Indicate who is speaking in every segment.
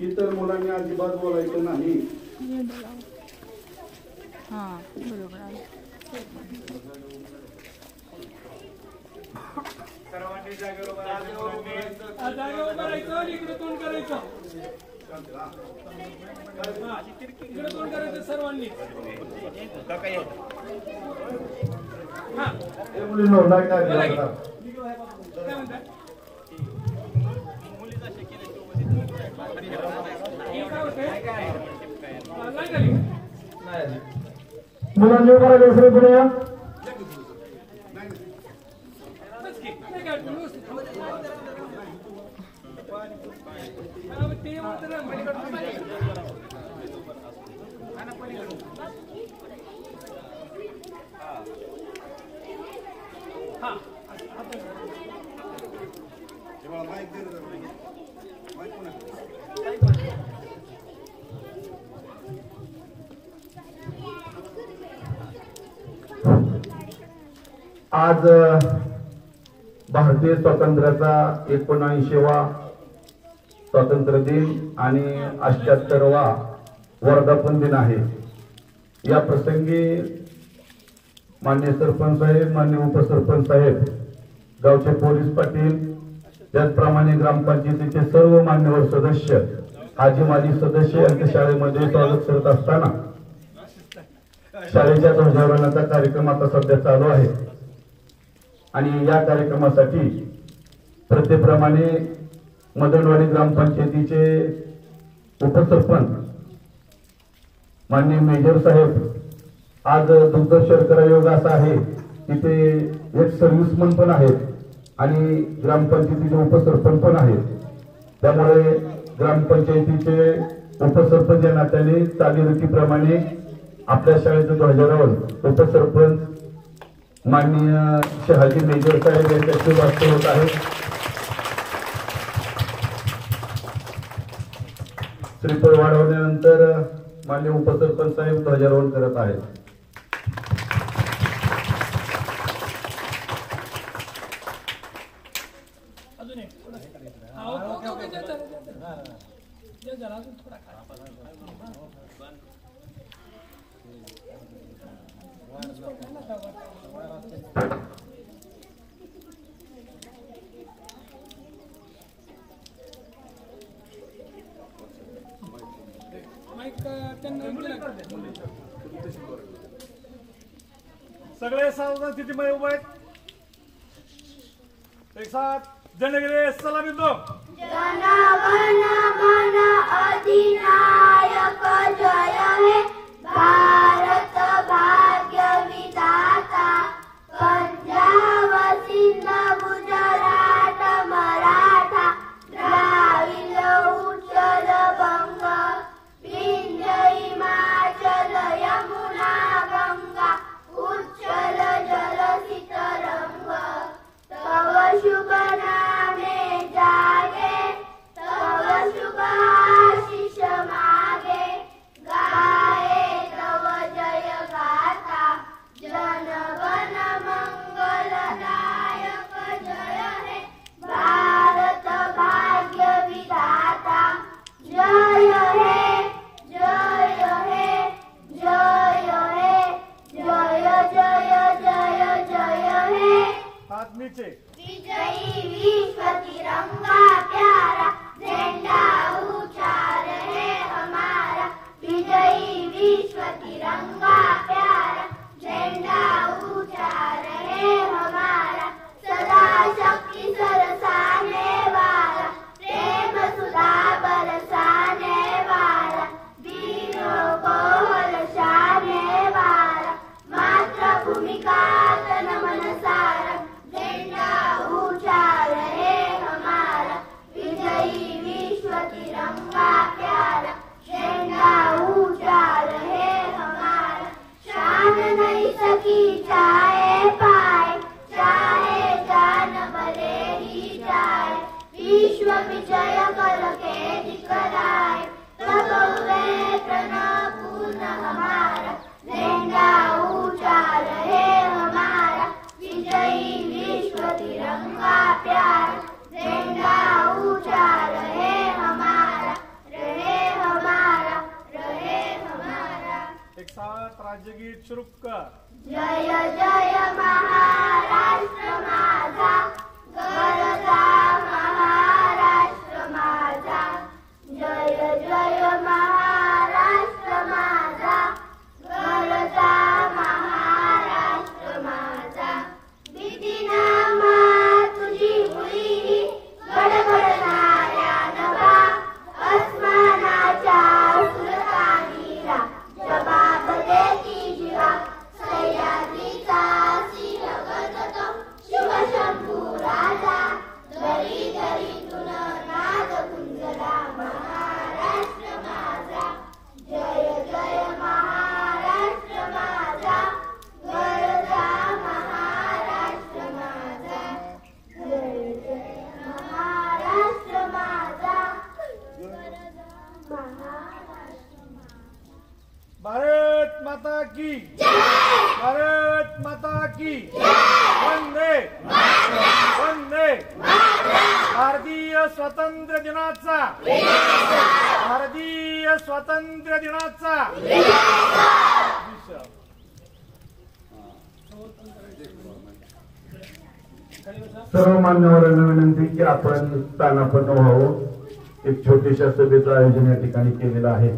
Speaker 1: इतर मुलांनी अजिबात बोलायचं नाही. सर्वांनी जागेवर करायचं, इकडे तोंड करायचं, इकडे तोंड करायचं सर्वांनी.
Speaker 2: मुलांनी करायचं पुढे या. आज भारतीय स्वातंत्र्याचा 79वा स्वातंत्र्य दिन आणि 78वा वर्धापन दिन आहे. या प्रसंगी माननीय सरपंच साहेब, माननीय उपसरपंच साहेब, गावचे पोलीस पाटील, त्याचप्रमाणे ग्रामपंचायतीचे सर्व मान्यवर सदस्य, आजी माजी सदस्य यांच्या शाळेमध्ये स्वागत करत असताना शाळेच्या ध्वजारोहणाचा कार्यक्रम आता सध्या चालू आहे. आणि या कार्यक्रमासाठी प्रत्येप्रमाणे मदनवाडी ग्रामपंचायतीचे उपसरपंच माननीय मेजर साहेब, आज दुग्ध शर्करा योग असा आहे, तिथे एक सर्व्हिसमन पण आहेत आणि ग्रामपंचायतीचे उपसरपंच पण आहेत. त्यामुळे ग्रामपंचायतीचे उपसरपंच या नात्याने चालीरीतीप्रमाणे आपल्या शाळेचं ध्वजारोहण उपसरपंच माननीय शहाजी मेजर साहेब यांच्या शुभ हस्ते होत आहे. श्रीफळ वाढवल्यानंतर माननीय उपसरपंच साहेब ध्वजारोहण करत आहेत.
Speaker 1: सगळे सावधान स्थितीमध्ये उभे आहेत. एक साथ जनगणने सलामी दो.
Speaker 3: जन गण मन अधिनायक जय हे भारत भाग्य विधाता. पंजाब सिंध गुजरात मराठा द्राविड उत्कल बंग विंध्य हिमाचल यमुना गंगा उच्चल जलसित रंग. तव शुभ नामे जागे, तव शुभ आशीष मागे, गाये तव जय गाथा. जन गण मंगल दायक जय हे भारत भाग्य विधाता. जय हे जय हे जय हे जय जय जय जय हे.
Speaker 1: हाथ नीचे.
Speaker 3: विजयी विश्व तिरंगा प्यारा, झंडा ऊंचा रहे हमारा. विजयी विश्व तिरंगा प्यारा, झंडा ऊंचा रहे हमारा. सदा शक्ति सरसाने वाला, प्रेम सुधा बरसाने वाला, वीरों को हर्षाने वाला. मातृभूमि का तन मन सारा, झंडा ऊंचा रहे हमारा. विजयी विश्व तिरंगा प्यारा, झंडा ऊंचा रहे हमारा.
Speaker 4: साथ राज्यगीत शुरू कर.
Speaker 3: जय जय महाराष्ट्र माझा गरजा महाराष्ट्र माझा जय जय महाराष्ट्र माझा गरजा महाराष्ट्र माझा भीतीनामा तुझी हुई गडगडणाऱ्या नभा अस्मानाच्या सुरतानीला जबाब देती जीवा सह्याद्रीचा सिंह गजतो शिवशंभू राजा दरी दरीतून नाद गुंजला महाराष्ट्र माझा जय जय महाराष्ट्र माझा गरजा महाराष्ट्र माझा जय जय महाराष्ट्र माझा गरजा महाराष्ट्र
Speaker 4: भारत माता की भारत माता की वंदे वंदे. भारतीय स्वातंत्र्य दिनाचा भारतीय स्वातंत्र्य दिनाचा
Speaker 2: सर्व मान्यवरांना विनंती की आपण स्थानापन्न व्हावं. एक छोट्याशा सभेचं आयोजन या ठिकाणी केलेलं आहे.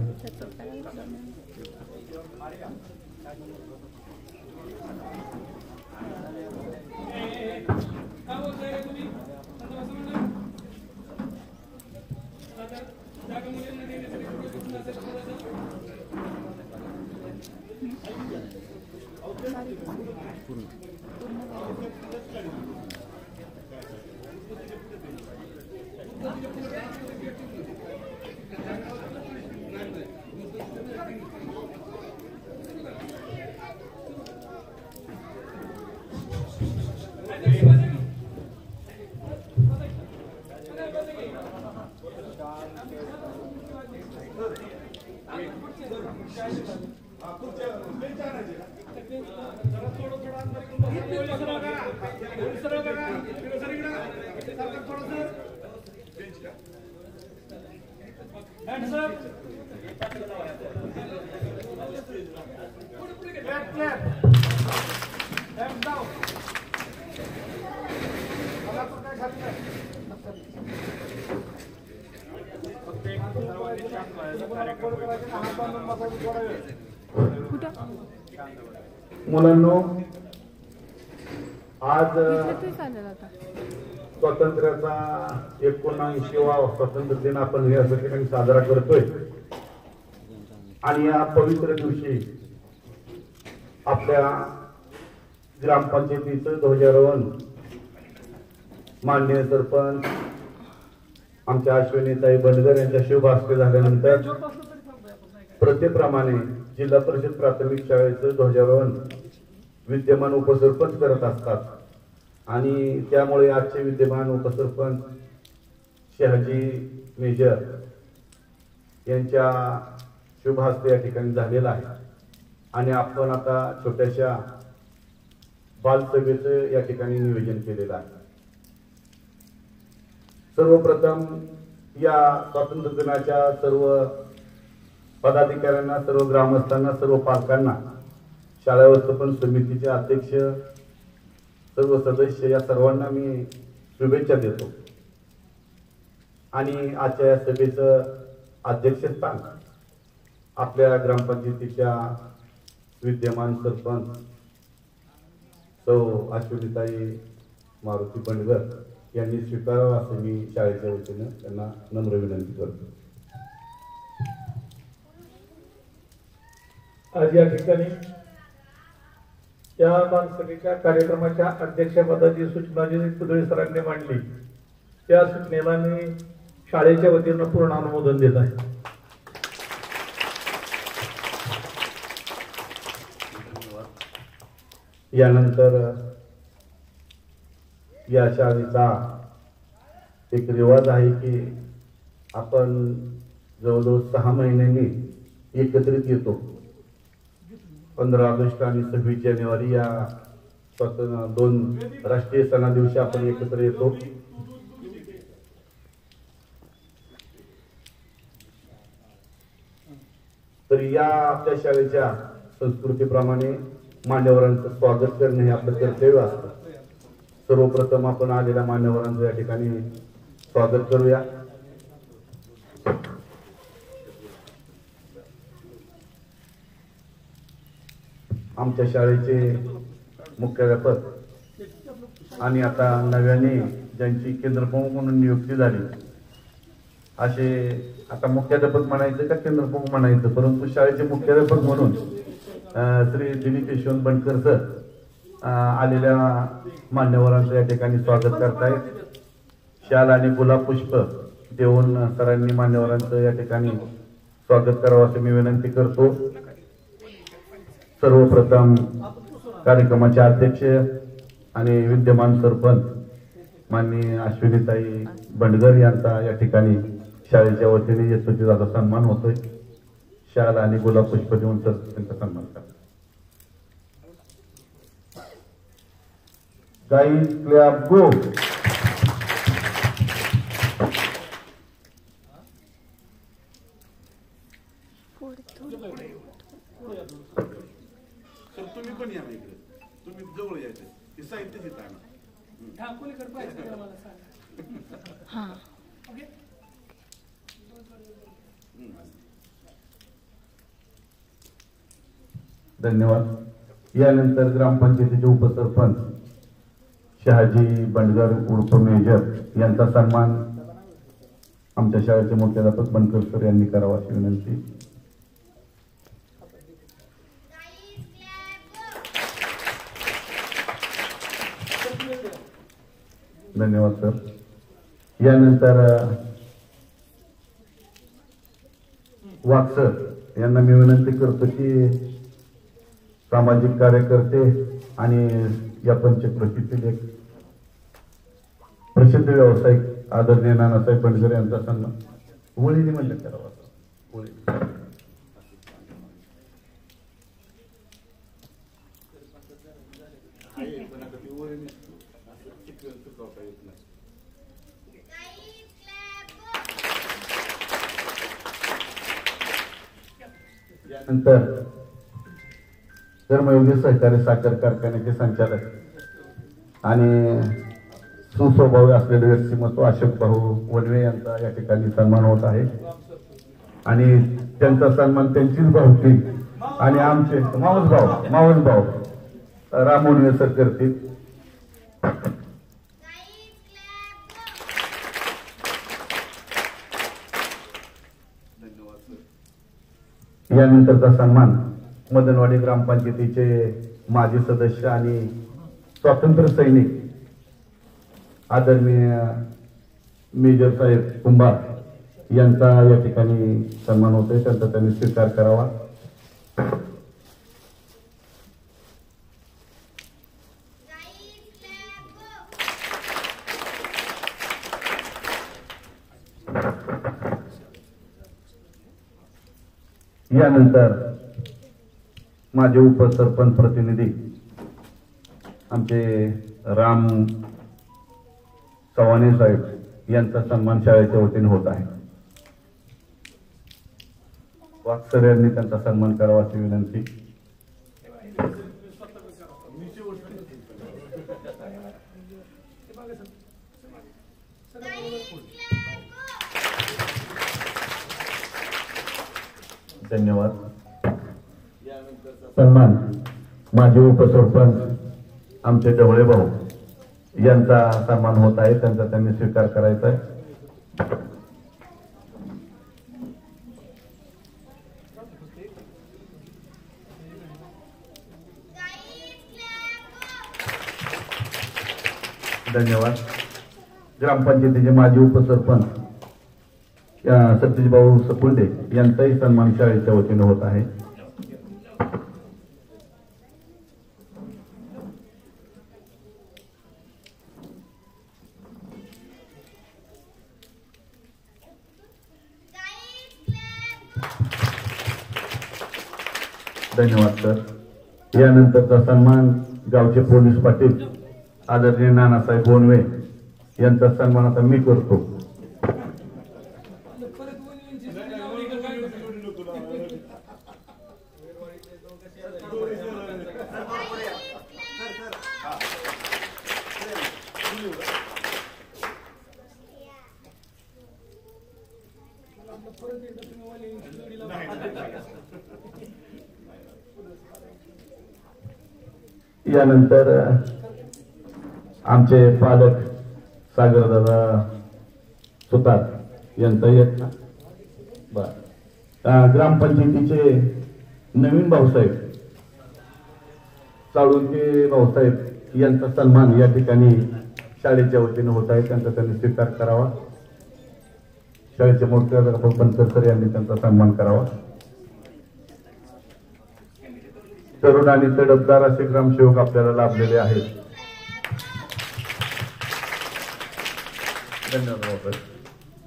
Speaker 2: मुलांनो, आज स्वातंत्र्याचा 79वा स्वातंत्र्य दिन आपण या ठिकाणी साजरा करतोय. आणि या पवित्र दिवशी आपल्या ग्रामपंचायतीचं ध्वजारोहण माननीय सरपंच आमच्या अश्विनीताई बंडगर यांच्या शुभ हस्ते झाल्यानंतर प्रथेप्रमाणे जिल्हा परिषद प्राथमिक शाळेचं ध्वजारोहण विद्यमान उपसरपंच करत असतात. आणि त्यामुळे आजचे विद्यमान उपसरपंच शहाजी मेजर यांच्या शुभ हस्ते या ठिकाणी झालेला आहे. आणि आपण आता छोट्याशा बालसभेचं या ठिकाणी नियोजन केलेलं आहे. सर्वप्रथम या स्वातंत्र्य दिनाच्या सर्व पदाधिकाऱ्यांना, सर्व ग्रामस्थांना, सर्व पालकांना, शाळा व्यवस्थापन समितीचे अध्यक्ष, सर्व सदस्य या सर्वांना मी शुभेच्छा देतो. आणि आजच्या या सभेचं अध्यक्षस्थान आपल्या ग्रामपंचायतीच्या विद्यमान सरपंच सौ अश्विनीताई मारुती बंडगर यांनी स्वीकारावं असं मी शाळेच्या वतीनं त्यांना नम्र विनंती करतो.
Speaker 5: आज या ठिकाणी या बालसभेच्या कार्यक्रमाच्या अध्यक्षपदाची सूचना जी कुदळे सरांनी मांडली त्या सूचनेला मी शाळेच्या वतीनं पूर्ण अनुमोदन देत आहे.
Speaker 2: यानंतर या शाळेचा एक रिवाज आहे की आपण जवळजवळ 6 महिन्यांनी एकत्रित येतो. 15 ऑगस्ट आणि 26 जानेवारी या 2 राष्ट्रीय सणा दिवशी आपण एकत्र येतो. तर या आपल्या शाळेच्या संस्कृतीप्रमाणे मान्यवरांचं स्वागत करणे हे आपलं कर्तव्य असतं. सर्वप्रथम आपण आलेल्या मान्यवरांचं या ठिकाणी स्वागत करूया. आमच्या शाळेचे मुख्याध्यापक आणि आता नव्याने ज्यांची केंद्रप्रमुख म्हणून नियुक्ती झाली असे, आता मुख्याध्यापक म्हणायचं का केंद्रप्रमुख म्हणायचं, परंतु शाळेचे मुख्याध्यापक म्हणून श्री दिलीप यशवंत बनकर सर आलेल्या मान्यवरांचं या ठिकाणी स्वागत करतायत. शाल आणि गुलाब पुष्प देऊन सरांनी मान्यवरांचं या ठिकाणी स्वागत करावं असं मी विनंती करतो. सर्वप्रथम कार्यक्रमाचे अध्यक्ष आणि विद्यमान सरपंच माननीय अश्विनीताई बंडगर यांचा या ठिकाणी शाळेच्या वतीने यशस्वीचा सन्मान होतोय. शाल आणि गुलाब पुष्प देऊन सर त्यांचा सन्मान करा. गाईज क्लॅप गो.
Speaker 1: सर तुम्ही पण या इकडे, तुम्ही जवळ यायचं, हे साहित्य देत आहे.
Speaker 2: धन्यवाद. यानंतर ग्रामपंचायतीचे उपसरपंच शहाजी बंडगर उर्फ मेजर यांचा सन्मान आमच्या शाळेचे मुख्याध्यापक बनकर सर यांनी करावा अशी विनंती. धन्यवाद सर. यानंतर वाघ सर यांना मी विनंती करतो की सामाजिक कार्यकर्ते आणि या पंचक्रोशीतील एक प्रसिद्ध व्यावसायिक आदरणीय नानासाहेब बंडगर यांचा सन्मान वळीने म्हणलं करावा. नंतर कर्मयोगी सहकारी साखर कारखान्याचे संचालक आणि सुस्वभावी असलेले व्यक्तिमत्व अशोक भाऊ वनवे यांचा या ठिकाणी सन्मान होत आहे. आणि त्यांचा सन्मान त्यांचीच भावकी आणि आमचे मावस भाऊ राम वनवे सर करतील. यानंतरचा सन्मान मदनवाडी ग्रामपंचायतीचे माजी सदस्य आणि स्वातंत्र्य सैनिक आदरणीय मेजर साहेब कुंभार यांचा या ठिकाणी सन्मान होतोय. त्यांचा त्यांनी स्वीकार करावा. यानंतर माझे उपसरपंच प्रतिनिधी आमचे राम चव्हाणे साहेब यांचा सन्मान शाळेच्या वतीने होत आहे. वाघ सर यांनी त्यांचा सन्मान करावा अशी विनंती. धन्यवाद. सन्मान माझे उपसरपंच आमचे ढवळे भाऊ यांचा सन्मान होत आहे. त्यांचा त्यांनी स्वीकार करायचा आहे. धन्यवाद. ग्रामपंचायतीचे माजी उपसरपंच सतीश भाऊ सपुंडे यांचाही सन्मान शाळेच्या वतीने होत आहे. धन्यवाद सर. यानंतरचा सन्मान गावचे पोलीस पाटील आदरणीय नानासाहेब बोनवे यांचा सन्मान आता मी करतो. यानंतर आमचे पालक सागरदादा सुतार यांचा एक ग्रामपंचायतीचे नवीन भाऊसाहेब चाळुंके भाऊसाहेब यांचा सन्मान या ठिकाणी शाळेच्या वतीने होत आहे. त्यांचा त्यांनी स्वीकार करावा. शाळेचे मोठे पंतसर यांनी त्यांचा सन्मान करावा. तरुण आणि तडफदार असे ग्रामसेवक आपल्याला लाभलेले आहेत. धन्यवाद.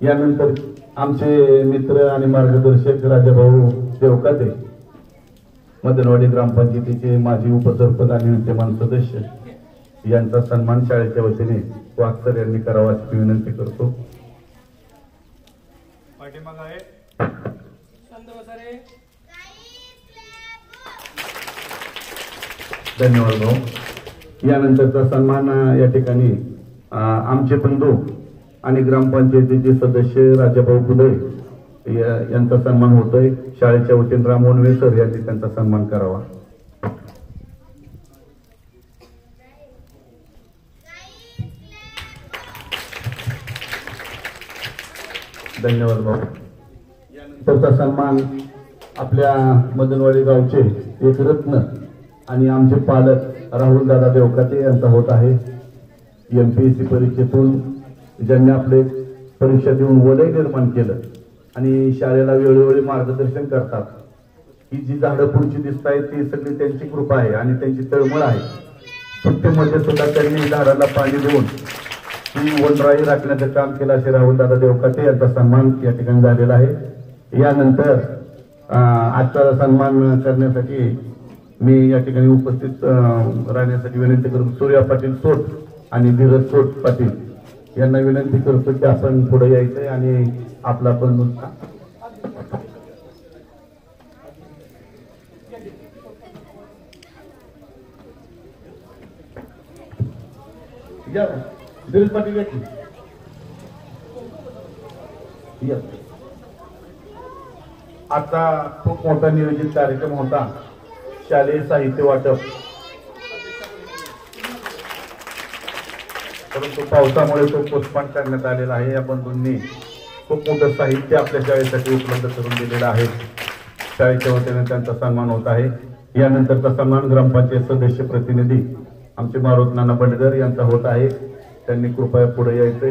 Speaker 2: यानंतर आमचे मित्र आणि मार्गदर्शक राजाभाऊ देवकाते मदनवाडी ग्रामपंचायतीचे माजी उपसरपंच आणि विद्यमान सदस्य यांचा सन्मान शाळेच्या वतीने वागसर यांनी करावा अशी विनंती करतो.
Speaker 4: पाठीमाग आहे
Speaker 2: धन्यवाद भाऊ. यानंतरचा सन्मान या ठिकाणी आमचे बंधू आणि ग्रामपंचायतीचे सदस्य राजाभाऊ कुदळे यांचा सन्मान होतोय. शाळेच्या वतीने रामोनवे सर यांनी त्यांचा सन्मान करावा. धन्यवाद भाऊ. यानंतरचा सन्मान आपल्या मदनवाडी गावचे एक रत्न आणि आमचे पालक राहुल दादा देवकाते यांचा होत आहे. MPSC परीक्षेतून ज्यांनी आपले परीक्षा देऊन वलय निर्माण केलं आणि शाळेला वेळोवेळी मार्गदर्शन करतात. ही जी झाडं पुढची दिसत आहेत ती सगळी त्यांची कृपा आहे आणि त्यांची तळमळ आहे. सुट्टीमध्ये सुद्धा त्यांनी झाडाला पाणी देऊन ती वनराई राखण्याचं काम केलं असे राहुल दादा देवकाते यांचा सन्मान या ठिकाणी झालेला आहे. यानंतर आजचा सन्मान करण्यासाठी मी या ठिकाणी उपस्थित राहण्यासाठी विनंती करतो. सूर्या पाटील सोट आणि धीरज सोट पाटील यांना विनंती करतो की आपण पुढे यायचंय आणि आपला पण धीरज पाटील आता खूप मोठा नियोजित कार्यक्रम होता. शालेय साहित्य वाटप, परंतु पावसामुळे तो पोस्टपोन करण्यात आलेला आहे. या बंधूंनी खूप मोठं साहित्य आपल्या शाळेसाठी उपलब्ध करून दिलेलं आहे. शाळेच्या वतीने त्यांचा सन्मान होत आहे. यानंतरचा सन्मान ग्रामपंचायत सदस्य प्रतिनिधी आमचे मारुत नाना बंडगर यांचा होत आहे. त्यांनी कृपया पुढे यायचे.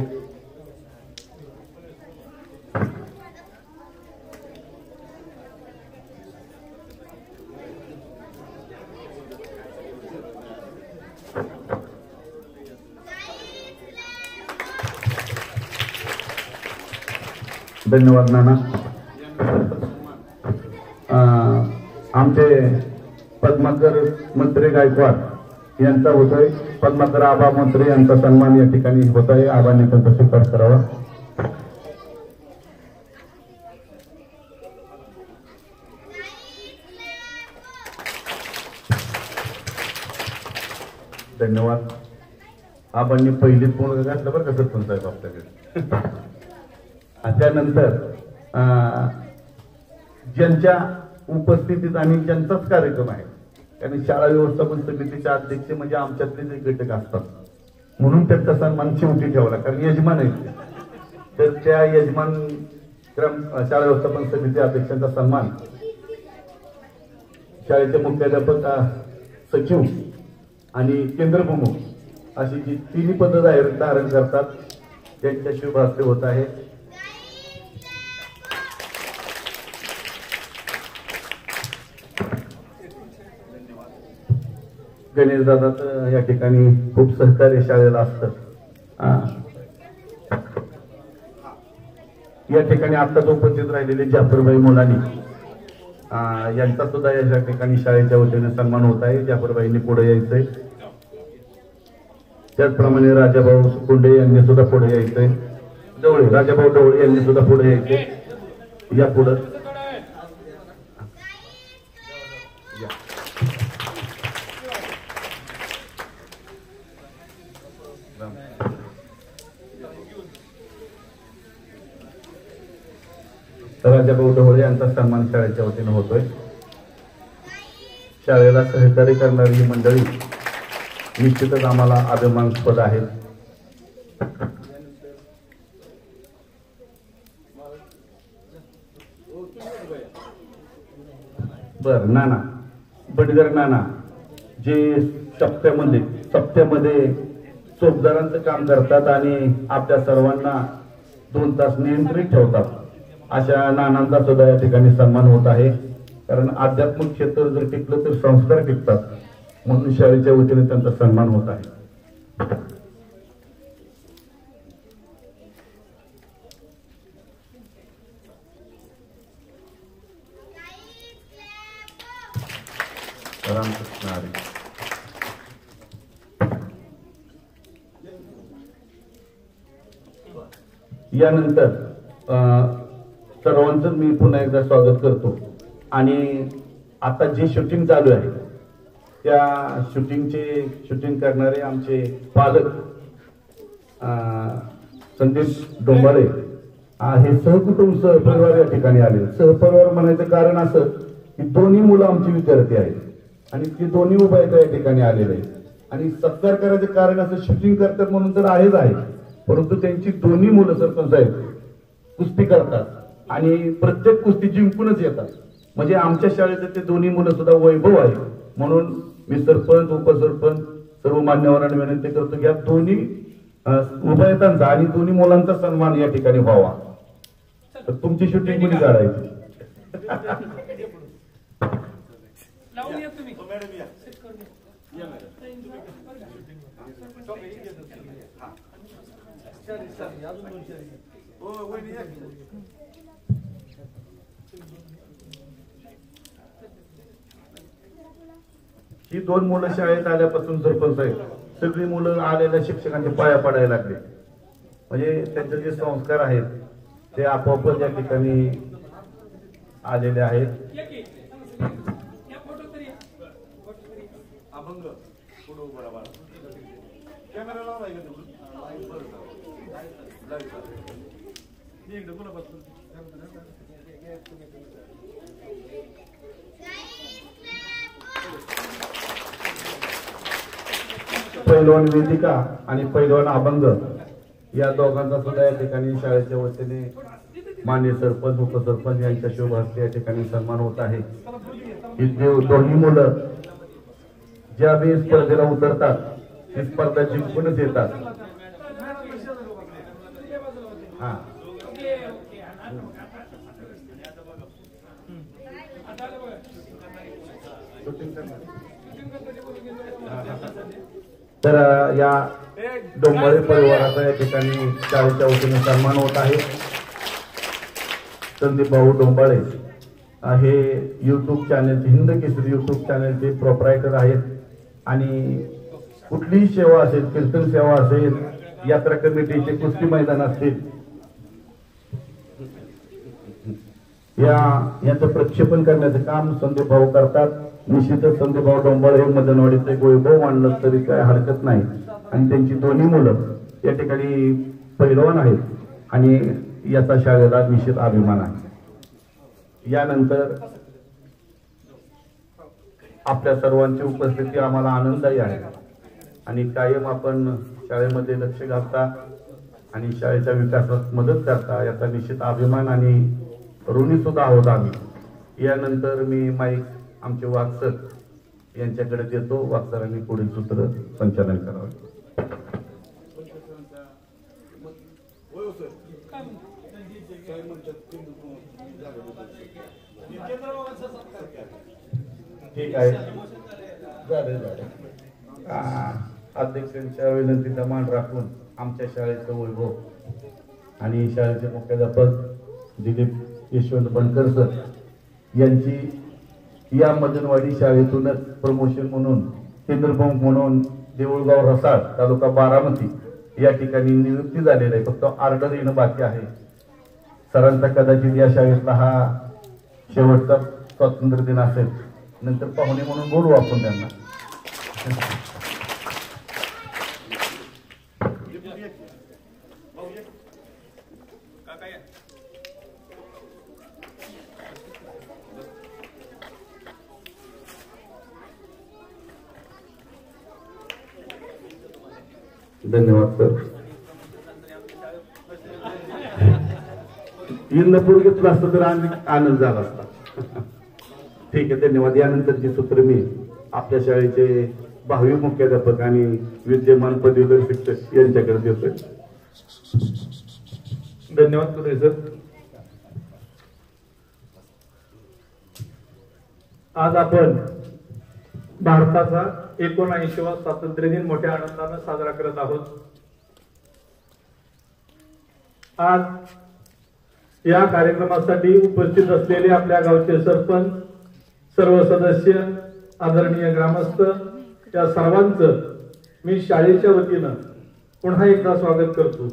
Speaker 2: धन्यवाद नाना. आमचे पद्माकर मंत्री गायकवाड यांचा होतोय. पद्माकर आबा मंत्री यांचा सन्मान या ठिकाणी होत आहे. आबांनी त्यांचा स्वीकार करावा. धन्यवाद. आबांनी पहिलीच पूर्ण घातलं बरं का सरपंच साहेब आपल्याकडे. त्यानंतर ज्यांच्या उपस्थितीत आणि ज्यांचाच कार्यक्रम आहे कारण शाळा व्यवस्थापन समितीचे अध्यक्ष म्हणजे आमच्यातले जे घटक असतात म्हणून त्यांचा सन्मान शेवटी ठेवला. कारण यजमान आहे तर त्या यजमान शाळा व्यवस्थापन समिती अध्यक्षांचा सन्मान शाळेचे मुख्याध्यापक, सचिव आणि केंद्रप्रमुख अशी जी तिन्ही पद धारण करतात त्यांच्या शुभ हस्ते होत आहे. गणेश दादा या ठिकाणी खूप सहकार्य शाळेला असतं. या ठिकाणी आत्ताच उपस्थित राहिलेले जाफरबाई मुलानी यांचा सुद्धा या ठिकाणी शाळेच्या वतीने सन्मान होत आहे. जाफरबाईंनी पुढे यायचंय. त्याचप्रमाणे राजाभाऊ कुंडे यांनी सुद्धा पुढे यायचंय. ढवळे राजाभाऊ ढवळे यांनी सुद्धा पुढे यायचे. या पुढे राजाभाऊ ढवळे यांचा सन्मान शाळेच्या वतीने होतोय. शाळेला सहकार्य करणारी ही मंडळी निश्चितच आम्हाला अभिमानास्पद आहे. बर नाना बडगर नाना जे सप्त्यामध्ये चोपदारांचं काम करतात आणि आपल्या सर्वांना 2 तास नियंत्रित ठेवतात, अशा नानांचा सुद्धा या ठिकाणी सन्मान होत आहे. कारण आध्यात्मिक क्षेत्र जर टिकलं तर संस्कार टिकतात, म्हणून शाळेच्या वतीने त्यांचा सन्मान होत आहे. रामकृष्ण हरी. यानंतर सर्वांचं मी पुन्हा एकदा स्वागत करतो. आणि आता जे शूटिंग चालू आहे त्या शूटिंग करणारे आमचे पालक संदीप डोंबाळे हे सहकुटुंब सहपरिवार या ठिकाणी आले. सहपरिवार म्हणायचं कारण असं की दोन्ही मुलं आमचे विद्यार्थी आहेत आणि ती दोन्ही उभयता या ठिकाणी आलेले आहेत. आणि सत्कार करायचं कारण असं शूटिंग करतात म्हणून तर आहेच आहे, परंतु त्यांची दोन्ही मुलं सरपंच साहेब कुस्ती करतात आणि प्रत्येक कुस्ती जिंकूनच येतात. म्हणजे आमच्या शाळेचं ते दोन्ही मुलं सुद्धा वैभव आहे. म्हणून मी सरपंच उपसरपंच सर्व मान्यवरांना विनंती करतो की या दोन्ही उभयतांचा आणि दोन्ही मुलांचा सन्मान या ठिकाणी व्हावा. तर तुमची शूटिंग कुणी काढायची? ही 2 मुलं शाळेत आल्यापासून सरपंच साहेब सगळी मुलं आलेल्या शिक्षकांच्या पाया पडायला लागले. म्हणजे त्यांचे जे संस्कार आहेत ते आपोआपच या ठिकाणी आलेले आहेत. पैलवान वेदिका आणि पैलवान अभंग या दोघांचा सुद्धा या ठिकाणी शाळेच्या वतीने मान्य सरपंच उपसरपंच यांच्या शुभ हस्ते या ठिकाणी सन्मान होत आहे. दोन्ही मुलं ज्या बी स्पर्धेला उतरतात ती स्पर्धा जिंकूनच येतात. तर या डोंबाळे परिवाराचा या ठिकाणी शाळेच्या वतीने सन्मान होत आहे. संदीप भाऊ डोंबाळे हे YouTube चॅनलचे Hind Kesari YouTube चॅनलचे proprietor आहेत. आणि कुठलीही सेवा असेल, कीर्तन सेवा असेल, यात्रा कमिटीचे कुस्ती मैदान असतील, याचं प्रक्षेपण करण्याचं काम संदीप भाऊ करतात. निश्चितच संदीप भाऊ डोंबाळे हे मदनवाडीचे वैभव मानलं तरी काय हरकत नाही. आणि त्यांची दोन्ही मुलं या ठिकाणी पैलवान आहेत आणि याचा शाळेला निश्चित अभिमान आहे. यानंतर आपल्या सर्वांची उपस्थिती आम्हाला आनंददायी आहे आणि कायम आपण शाळेमध्ये लक्ष घालता आणि शाळेच्या विकासात मदत करता याचा निश्चित अभिमान आणि ऋणी सुद्धा आहोत आम्ही. यानंतर मी माईक आमचे वागसर यांच्याकडे देतो. वागसरांनी पुढील सूत्र संचालन करावे. ठीक आहे, अध्यक्षांच्या विनंतीचा मान राखून आमच्या शाळेचं वैभव आणि शाळेचे मुख्याध्यापक दिलीप यशवंत बनकर सर यांची या मदनवाडी शाळेतूनच प्रमोशन म्हणून केंद्रप्रमुख म्हणून देऊळगाव रसाळ तालुका बारामती या ठिकाणी नियुक्ती झालेली आहे. फक्त ऑर्डर येणं बाकी आहे. सरांचा कदाचित या शाळेतला हा शेवटचा स्वातंत्र्य दिन असेल. नंतर पाहुणे म्हणून बोलू आपण त्यांना. धन्यवाद सर. इंदापूर घेतलं असतं तर आनंद झाला असता. ठीक आहे, धन्यवाद. यानंतरची सूत्र मी आपल्या शाळेचे भावी मुख्याध्यापक आणि विद्यमान पदवीधर शिक्षक यांच्याकडे देतोय.
Speaker 5: धन्यवाद कुत्रे सर. आज आपण भारताचा 79वा स्वातंत्र्य दिन मोठ्या आनंदाने साजरा करत आहोत. आज या कार्यक्रमासाठी उपस्थित असलेले आपल्या गावचे सरपंच, सर्व सदस्य, आदरणीय ग्रामस्थ, या सर्वांचं मी शाळेच्या वतीनं पुन्हा एकदा स्वागत करतो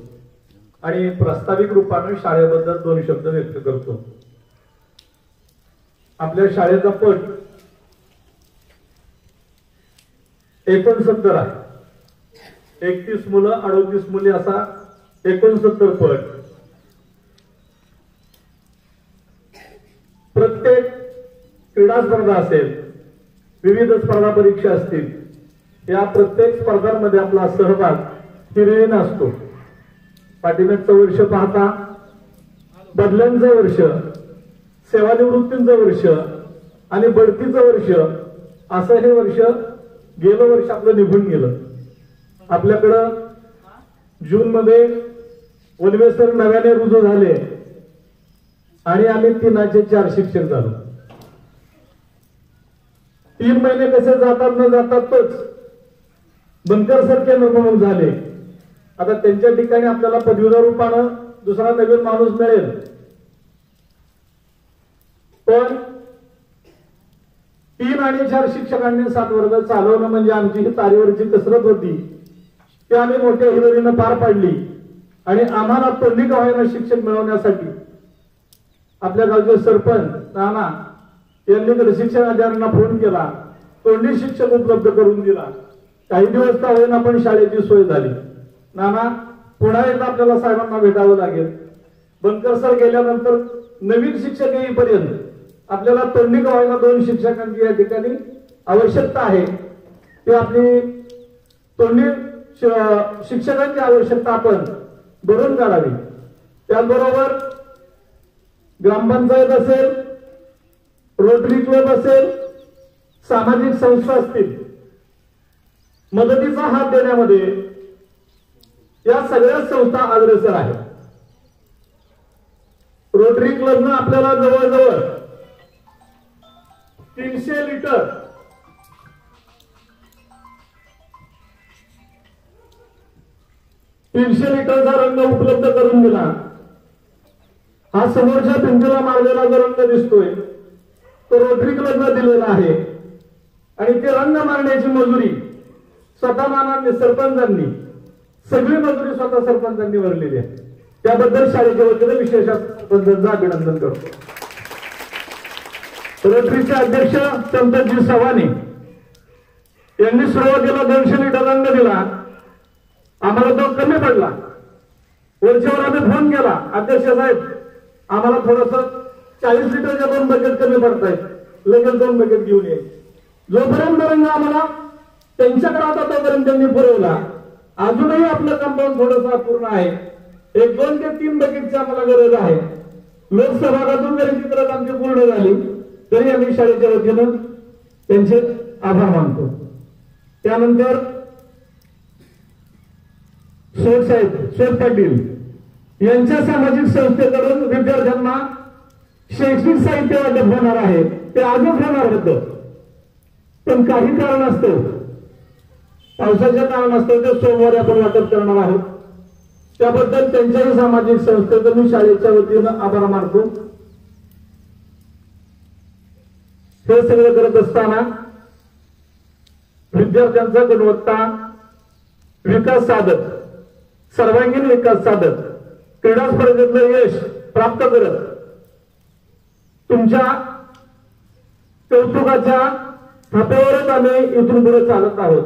Speaker 5: आणि प्रास्ताविक रूपाने शाळेबद्दल 2 शब्द व्यक्त करतो. आपल्या शाळेचा पट 69 आहे. 31 मुलं, 38 मुली असा 69 पट. प्रत्येक क्रीडा स्पर्धा असेल, विविध स्पर्धा परीक्षा असतील, या प्रत्येक स्पर्धांमध्ये आपला सहभाग हिरवीन असतो. पाठीमागचं वर्ष पाहता बदल्यांचं वर्ष, सेवानिवृत्तींचं वर्ष आणि बढतीचं वर्ष असं हे वर्ष गेलं वर्ष आपलं निघून गेलं. आपल्याकडं जून मध्ये वनवेसर नव्याने रुजू झाले आणि आम्ही 3चे 4 शिक्षक झालो. 3 महिने कसे जातात न जातात तोच बनकर सारखे निर्माण झाले. आता त्यांच्या ठिकाणी आपल्याला पदवीधर रूपानं दुसरा नवीन माणूस मिळेल, पण 3 आणि 4 शिक्षकांनी 7 वर्ग चालवणं म्हणजे आमची ही तारीवरची कसरत होती, ती आम्ही मोठ्या हिरोरीनं पार पाडली. आणि आम्हाला तोंडी गव्हाणं शिक्षक मिळवण्यासाठी आपल्या गावचे सरपंच नाना यांनी प्रशिक्षण अधिकाऱ्यांना फोन केला, तोंडी शिक्षक उपलब्ध करून दिला. काही दिवस का होईना पण शाळेची सोय झाली. नाना पुन्हा एकदा आपल्याला साहेबांना भेटावं लागेल. बनकर सर गेल्यानंतर नवीन शिक्षक येईपर्यंत आपल्याला तोंडी गव्हाणं 2 शिक्षकांची या ठिकाणी आवश्यकता आहे. ती आपली तोंडी शिक्षकांची आवश्यकता आपण भरून काढावी. त्याचबरोबर ग्रामपंचायत असेल, रोटरी क्लब असेल, सामाजिक संस्था असतील, मदतीचा हात देण्यामध्ये या सगळ्या संस्था अग्रेसर आहेत. रोटरी क्लबनं आपल्याला जवळजवळ 300 लिटर चा रंग उपलब्ध करून दिला. हा समोरच्या भिंतीला मारलेला जो रंग दिसतोय तो रोटरी क्लबनं दिलेला आहे. आणि ते रंग मारण्याची मजुरी स्वतः नानांनी, सरपंचांनी, सगळी मजुरी स्वतः सरपंचांनी भरलेली आहे. त्याबद्दल शाळेच्या वतीने विशेष सरपंचांचं अभिनंदन करतो. रोटरीचे अध्यक्ष संतजी सवानी यांनी सुरुवातीला 200 लिटर रंग दिला. आम्हाला तो कमी पडला. वरच्यावर आम्ही फोन केला, अध्यक्ष साहेब आम्हाला थोडस 40 लिटरच्या 2 बकेट कमी पडतायत, लगेच 2 बकेट घेऊन ये. जोपर्यंत रंग आम्हाला त्यांच्याकडे आता तोपर्यंत त्यांनी पुरवला. अजूनही आपलं कंपाऊंड थोडंसं अपूर्ण आहे. 1, 2 ते 3 बकेटची आम्हाला गरज आहे. लोकसभागातून जरी चित्र आमची पूर्ण झाली तरी आम्ही शाळेच्या वतीनं त्यांचे आभार मानतो. त्यानंतर सोड पाटील यांच्या सामाजिक संस्थेकडून विद्यार्थ्यांना शैक्षणिक साहित्य वाटप होणार आहे. ते आजच होणार होतं, पण काही कारणास्तव, पावसाच्या कारणास्तव ते सोमवारी आपण वाटप करणार आहोत. त्याबद्दल त्यांच्याही सामाजिक संस्थेचं मी शाळेच्या वतीनं आभार मानतो. हे सगळं करत असताना विद्यार्थ्यांचा गुणवत्ता विकास साधत, सर्वांगीण विकास साधत, क्रीडा स्पर्धेतलं यश प्राप्त करत तुमच्या कौतुकाच्या थाप्यावरच आम्ही इथून पुढे चालत आहोत.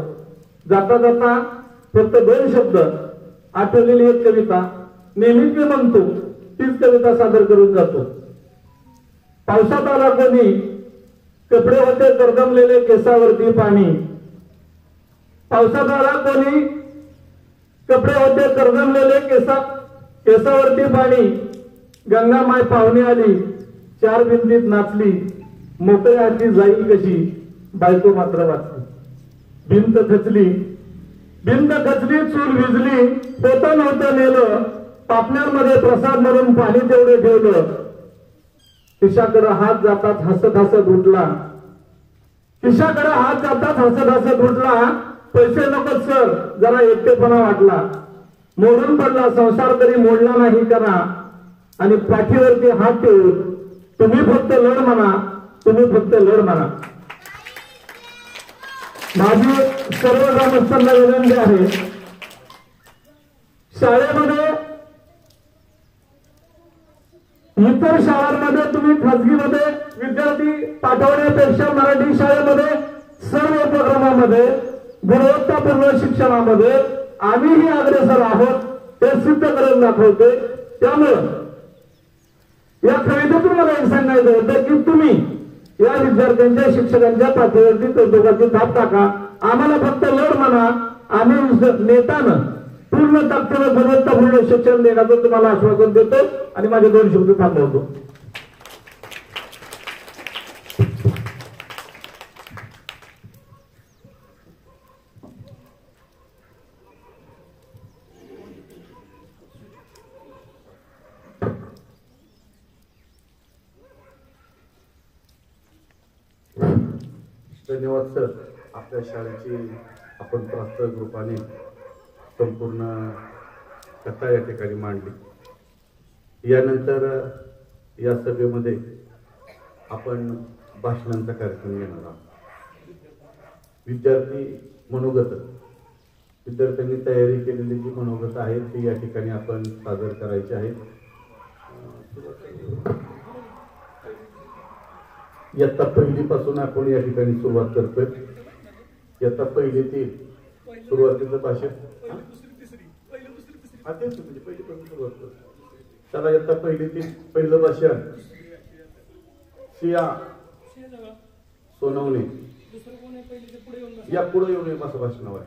Speaker 5: जाता जाता फक्त 2 शब्द, आठवलेली एक कविता नेहमीच मी म्हणतो, तीच कविता सादर करून जातो. पावसात आला कोणी, कपडे होते करदमलेले केसावरती पाणी. पावसात आला कोणी, कपडे होते करगमलेले, केसावरती पाणी, गंगा माय पाहुणे आली, चार भिंतीत नाचली, मोकळ्या हाती जाईल कशी, बायको मात्र वाचली. भिंत खचली, चूल विजली, पोतं नव्हतं नेलं, पापण्यांमध्ये प्रसाद म्हणून पाणी तेवढे ठेवलं. खिशाकडे हात जातात हसत हसत उठला, पैसे नको सर, जरा एकटेपणा वाटला. मोडून पडला संसार तरी मोडला नाही करा, आणि पाठीवरती हात ठेवून तुम्ही फक्त लढ म्हणा. माझी सर्व ग्रामस्थांना विनंती आहे, शाळेमध्ये इतर शाळांमध्ये तुम्ही खाजगीमध्ये विद्यार्थी पाठवण्यापेक्षा मराठी शाळेमध्ये सर्व उपक्रमामध्ये गुणवत्तापूर्ण शिक्षणामध्ये आम्हीही अग्रेसर आहोत, ते सिद्ध करून दाखवते. त्यामुळं या कवितेतून मला एक सांगायचं होतं की तुम्ही या विद्यार्थ्यांच्या शिक्षकांच्या पाठीवरती कौतुकाची थाप टाका. आम्हाला फक्त लढ म्हणा, आम्ही नेतानं पूर्ण ताकदीनं गुणवत्तापूर्ण शिक्षण देण्याचं तुम्हाला आश्वासन देतो आणि माझे 2 शब्द थांबवतो.
Speaker 1: धन्यवाद सर. आपल्या शाळेची आपण प्रास्ताविक रूपाने संपूर्ण कथा या ठिकाणी मांडली. यानंतर या सभेमध्ये आपण भाषणांचा कार्यक्रम घेणार आहोत. विद्यार्थ्यांनी तयारी केलेली जी मनोगत आहेत ती या ठिकाणी आपण सादर करायची आहेत. इयत्ता पहिलीपासून आपण या ठिकाणी सुरुवात करतोय. इयत्ता पहिलीतील सुरुवातीचं भाषण म्हणजे पहिलीपासून सुरुवात करतो. त्याला इयत्ता पहिलीतील पहिलं भाषण सिया सोनवणे या पुढे येऊन असं भाषण आहे.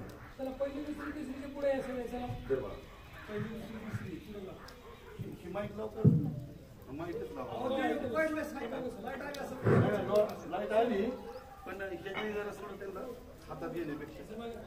Speaker 1: लाईट आली पण जरा सोडून त्यांना हातात घेण्यापेक्षा
Speaker 3: तुम्हाला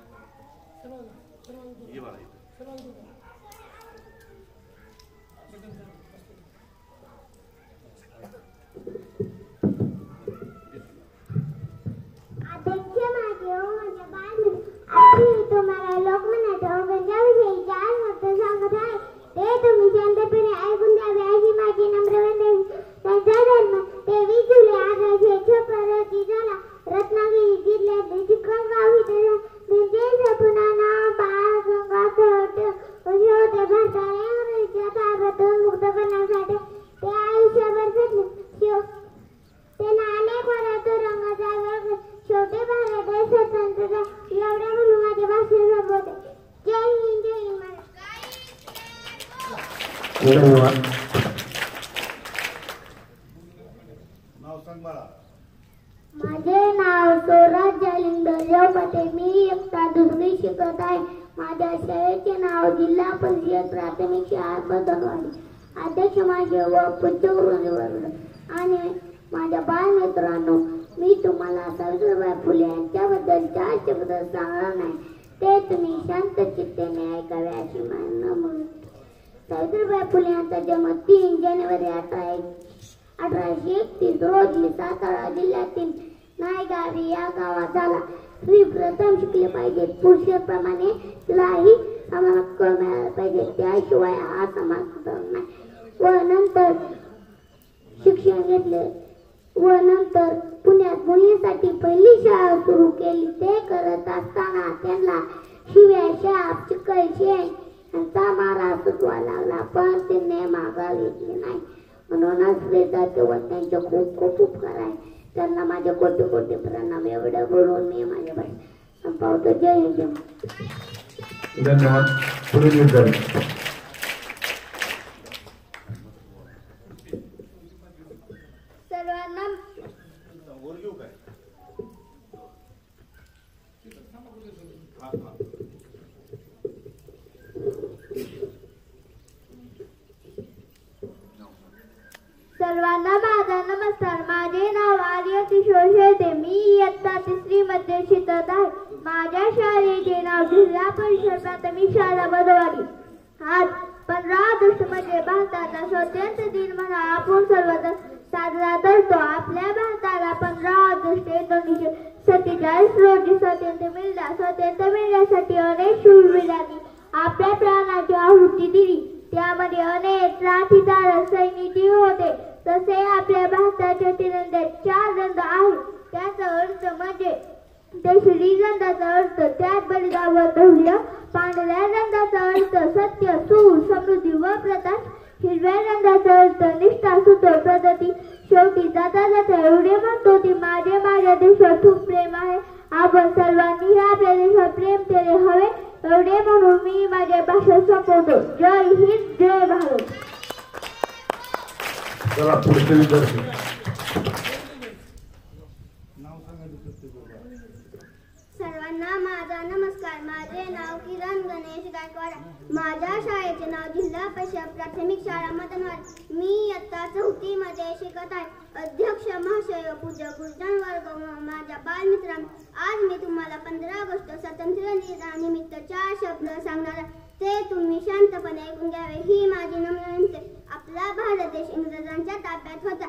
Speaker 3: लोकमनाच्या गंजाविषयी 4 शब्द सांगत आहे, ते तुम्ही शांतपणे ऐकून द्यावे अशी माझी नम्र विनंती. त्यांचा जन्म 23 जुलै 1856 रोजी झाला. रत्नागिरी जिल्ह्यातील चिकण गाव इथे त्यांचे पुन्हा नाव बाळ गंगाधर असे होते. भारताला इंग्रजांच्या ताब्यातून मुक्त करण्यासाठी ते आयुष्यभर झटले. त्यांना अनेक वरातून रंगाचा वेग. शेवटी भारत देश स्वतंत्र झाला. एवढ्या म्हणून माझे भाषण संपवते. जय हिंद, जय हिंद.
Speaker 1: नाव सांग बाळा.
Speaker 3: माझे नाव स्वराज जालिंदर देवपते. मी इयत्ता 2री शिकत आहे. माझ्या शाळेचे नाव जिल्हा परिषद प्राथमिक शाळा बदलवाडी. अध्यक्ष माझे व पुच्चवृंद आणि माझ्या बालमित्रांनो, मी तुम्हाला सावित्रीबाई फुले यांच्याबद्दल 4 शब्द सांगणार नाही, ते तुम्ही शांत चित्ताने ऐकावे अशी म्हणून. सावित्रीबाई फुले यांचा जन्म 3 जानेवारी 1831 रोजी सातारा जिल्ह्यातील नायगावी या गावात झाला. स्त्री प्रथम शिकले पाहिजे, पुरुषाप्रमाणे तिलाही समान हक्क मिळाला पाहिजे, त्याशिवाय हा समाज नाही. व नंतर शिक्षण घेतले व नंतर पुण्यात मुलींसाठी पहिली शाळा सुरू केली. ते करत असताना त्यांना शिव्या, शाप, चिकल, शेण यांचा मारा सुटवा लागला, पण त्यांनी माघार घेतली नाही. म्हणूनच श्रीजाचे व त्यांचे खूप खूप उपकार आहे. त्यांना माझे कोटी कोटी प्रणाम. एवढं बोलून मी माझ्या भाषण संपवतो. जय हिंद.
Speaker 2: धन्यवाद. पुढील विद्यार्थी
Speaker 3: सर्वांना किशोर शेळके. मी इयत्ता 3री मध्ये शिकत आहे. माझ्या शाळेचे नाव जिल्हा परिषद प्राथमिक शाळा बदवाडी. आज 15 ऑगस्ट मध्ये भारताचा स्वातंत्र्य दिन म्हणून आपण सर्वजण साजरा करतो. आपल्या भारताला 15 ऑगस्ट 1947 रोजी स्वातंत्र्य मिळाले. स्वातंत्र्य मिळण्यासाठी अनेक शूरवीरांनी आपल्या प्राणाची आहुती दिली. त्यामध्ये अनेक क्रांतिकारक सैनिकही होते. तसे आपल्या भारताच्या तिरंग्यात 4 रंग आहेत. त्याचा अर्थ म्हणजे ते श्रीगंधाचा अर्थ त्यात बलिदान व धैर्य. पांढऱ्या रंगाचा अर्थ सत्य, सुख, समृद्धी व प्रकाश. हिरव्या रंगाचा अर्थ निष्ठा, सुतोड, प्रगती. शेवटी जाता जाता एवढे म्हणतो की माझ्या देशावर खूप प्रेम आहे. आपण सर्वांनी आपल्या देशावर प्रेम केले हवे. एवढे म्हणून मी माझ्या भाषण संपवतो. जय हिंद, जय भारत.
Speaker 2: चला पुढचे विद्यार्थी.
Speaker 3: सर्वांना माझा नमस्कार. माझे नाव किरण गणेश गायकवाड. माझ्या शाळेचे नाव जिल्हा परिषद प्राथमिक शाळा मदनवाड. मी इयत्ता 4थी मध्ये शिकत आहे. अध्यक्ष महाशय, पूज्य गुरुजन वर्ग, माझ्या बालमित्रांनो, आज मी तुम्हाला 15 ऑगस्ट स्वातंत्र्य दिनानिमित्त 4 शब्द सांगणार आहे. ते तुम्ही शांतपणे ऐकून घ्यावे ही माझी नम्र विनंती. आपला भारत देश इंग्रजांच्या ताब्यात होता.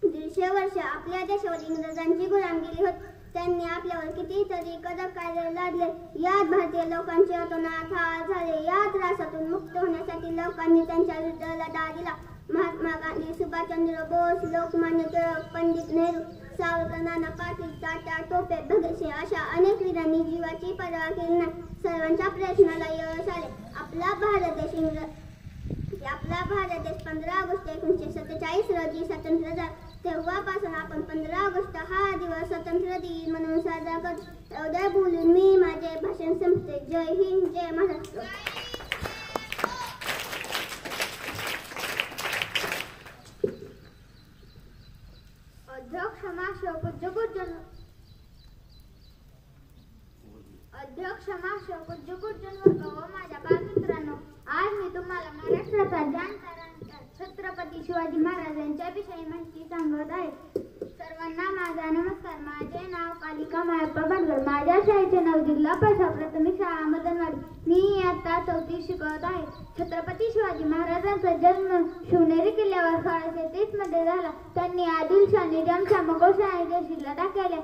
Speaker 3: 150 वर्ष आपल्या देशावर इंग्रजांची गुलामगिरी होती. त्यांनी आपल्यावर कितीतरी कडक कायदे लादले. यात भारतीय लोकांचे अतोनात हाल झाले. या त्रासातून मुक्त होण्यासाठी लोकांनी त्यांच्या विरुद्ध लढा दिला. महात्मा गांधी, सुभाषचंद्र बोस, लोकमान्य टिळक, पंडित नेहरू, सावरकर, नाना पाटील, टाटा, टोपे, भगतसिंग अशा अनेक वीरांनी जीवाची पर्वा केली नाही. सर्वांच्या प्रयत्नाला यश आले. आपला भारत देश 15 ऑगस्ट 1947 रोजी स्वतंत्र झाला. तेव्हापासून आपण 15 ऑगस्ट हा दिवस स्वातंत्र्य दिन म्हणून साजरा करतो. एवढ्या बोलून मी माझे भाषण संपते. जय हिंद, जय महाराष्ट्र. अध्यक्ष महाशय, पूज्य गुरुजन वर्ग व माझ्या बालमित्रांनो, आज मी तुम्हाला महाराष्ट्राचा जाणकारांचा छत्रपती शिवाजी महाराज यांच्याविषयी माहिती सांगत आहे. सर्वांना माझा नमस्कार. माझे नाव कालिका मायप्पा बाडगर. माझ्या शाळेचे नाव जिल्हा परिषद प्राथमिक शाळा मदनवाडी. मी इयत्ता 4थी शिकत आहे. छत्रपती शिवाजी महाराजांचा जन्म शिवनेरी किल्ल्यावर 1630 मध्ये झाला. त्यांनी आदिलशाही निजामच्या मोगलशाहीशी लढा केला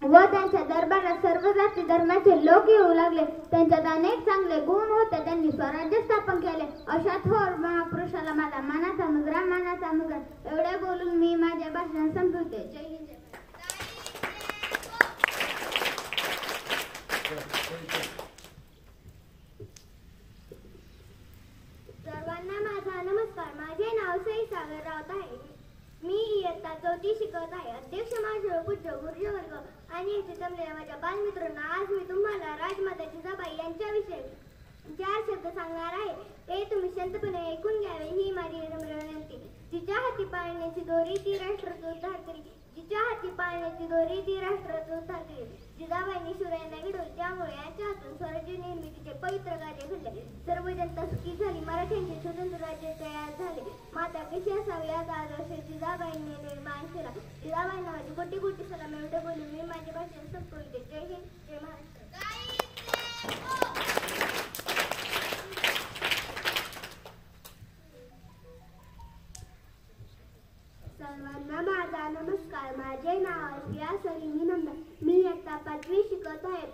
Speaker 3: व त्यांच्या दरबारात सर्व जाती धर्माचे लोक येऊ लागले. त्यांच्यात अनेक चांगले गुण होते. त्यांनी स्वराज्य स्थापन केले. अशा थोर महापुरुषाला माझा मानाचा मुजरा. एवढे बोलून मी माझे भाषण संपवते. जय हिंद, जय भारत. सर्वांना माझा नमस्कार. माझे नाव सई सागर राऊत आहे. मी इयत्ता 4थी शिकत आहे. अध्यक्ष महाशय, पूज्य गुरुजी वर्ग आणि येथे जमलेल्या माझ्या बालमित्रांना, आज मी तुम्हाला राजमाता जिजाबाई यांच्याविषयी 4 शब्द सांगणार आहे. ते तुम्ही शांतपणे ऐकून घ्यावे ही माझी नम्र विनंती. जिच्या हाती पाळण्याची दोरी ती राष्ट्राचा उद्धार करी. जिजाबाईंनी शिवरायांना घडवले. त्यामुळे यांच्या हातून स्वराज्य निर्मितीचे पवित्र कार्य घडले. सर्व जनता सुखी झाली. मराठ्यांचे स्वतंत्र राज्य तयार झाले. माता कशी असावी याचा आदर्श जिजाबाईंनी निर्माण केला. जिजाबाईंना माझी कोटी कोटी सलाम. एवढे बोलून मी माझे भाषण संपवते. जय हिंद, जय महाराष्ट्र. सर्वांना माझा नमस्कार. माझे नाव अस्मिया सलीम नंबर. मी इयत्ता 5वी शिकत आहे.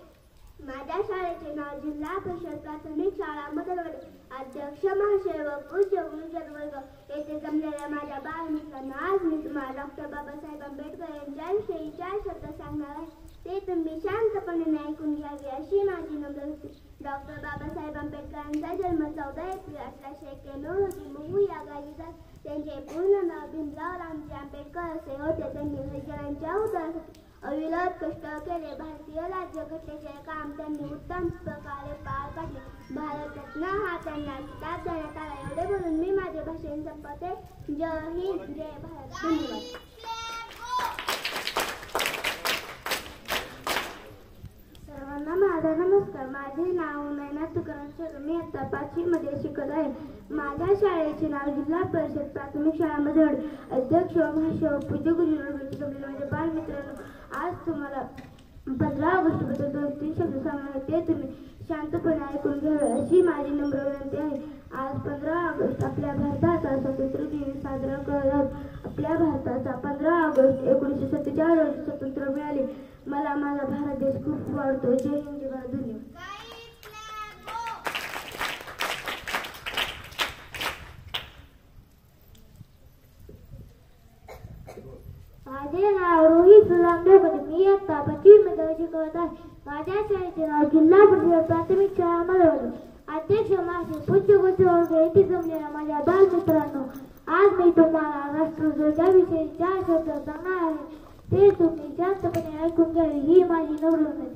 Speaker 3: माझ्या शाळेचे नाव जिल्हा परिषद प्राथमिक शाळा मदनवाडी. अध्यक्ष महाशय व पूज्य गुरुजन वर्ग, येथे जमलेल्या माझ्या बालमित्रांना, आज मी तुम्हाला डॉक्टर बाबासाहेब आंबेडकर यांच्याविषयी 4 शब्द सांगणार आहे. ते तुम्ही शांतपणे ऐकून घ्यावे अशी माझी नम्र विनंती. डॉक्टर बाबासाहेब आंबेडकरांचा जन्म 14 एप्रिल 1891 रोजी मुंबई या गावी झाला. त्यांचे पूर्ण नाव भीमराव रामजी आंबेडकर असे होते. त्यांनी हरिजनांच्या उद्धारासाठी अविरत कष्ट केले. भारतीय राज्यघटनेचे काम त्यांनी उत्तम प्रकारे पार पाडले. भारतरत्न हा त्यांना किताब देण्यात आला. एवढे बोलून मी माझे भाषण संपवते. जय हिंद, जय भारत. धन्यवाद. सर्वांना माझा नमस्कार. माझे नाव नयना तुकाराम शेळके. मी आता 5वी मध्ये शिकत आहे. माझ्या शाळेचे नाव जिल्हा परिषद प्राथमिक शाळा मधेड. अध्यक्ष महाशय पूज्य गुरुजी माझे बालमित्रांनो, आज तुम्हाला 15 ऑगस्ट बद्दल 2-3 शब्द सांगणार आहे. ते तुम्ही शांतपणे ऐकून घ्यावे अशी माझी नम्र विनंती आहे. आज 15 ऑगस्ट आपल्या भारताचा स्वातंत्र्य दिन साजरा करत आहोत. आपल्या भारताचा 15 ऑगस्ट 1947 रोजी स्वातंत्र्य मिळाले. मला माझा भारत देश खूप आवडतो. जय हिंद, जय भारत. धन्यवाद. माझे नाव रोहित सुदाम देवकर. मी आता 5वी मध्ये शिकवत आहे. माझ्या शाळेचे नाव जिल्हा परिषद प्राथमिक शाळा मधेड. अध्यक्ष महाशय पूज्य गुरुजी येथे जमलेल्या माझ्या बालमित्रांनो, आज मी तुम्हाला राष्ट्रध्वजाविषयी 4 शब्द सांगणार आहे. ते तुम्ही शांतपणे ऐकून घ्यावे ही माझी नम्र विनंती.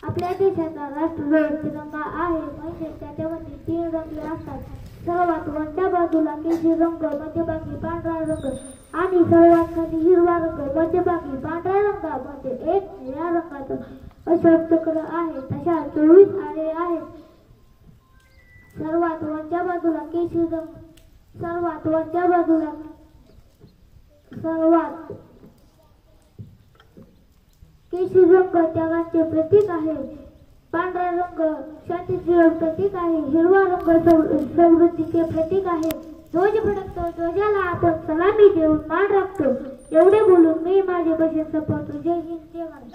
Speaker 3: आपल्या देशाचा राष्ट्रध्वज तिरंगा आहे. म्हणजे त्याच्यामध्ये 3 रंग असतात. सर्वात वरच्या बाजूला केशरी रंग, मध्यभागी पांढरा रंग आणि सर्वात खाली हिरवा रंग. मध्यभागी पांढऱ्या रंगामध्ये एक निळ्या रंगाचं अशोक चक्र आहे. तशा 24 आरे आहेत. सर्वात वरच्या बाजूला केशरी रंग त्यागाचे प्रतीक आहे. पांढरा रंग शांतीचे प्रतीक आहे. हिरवा रंग समृद्धीचे प्रतीक आहे. ध्वज फडकतो, ध्वजाला आपण सलामी देऊन मान राखतो. एवढे बोलून मी माझे भाषण संपवतो. जय हिंद, जय भारत.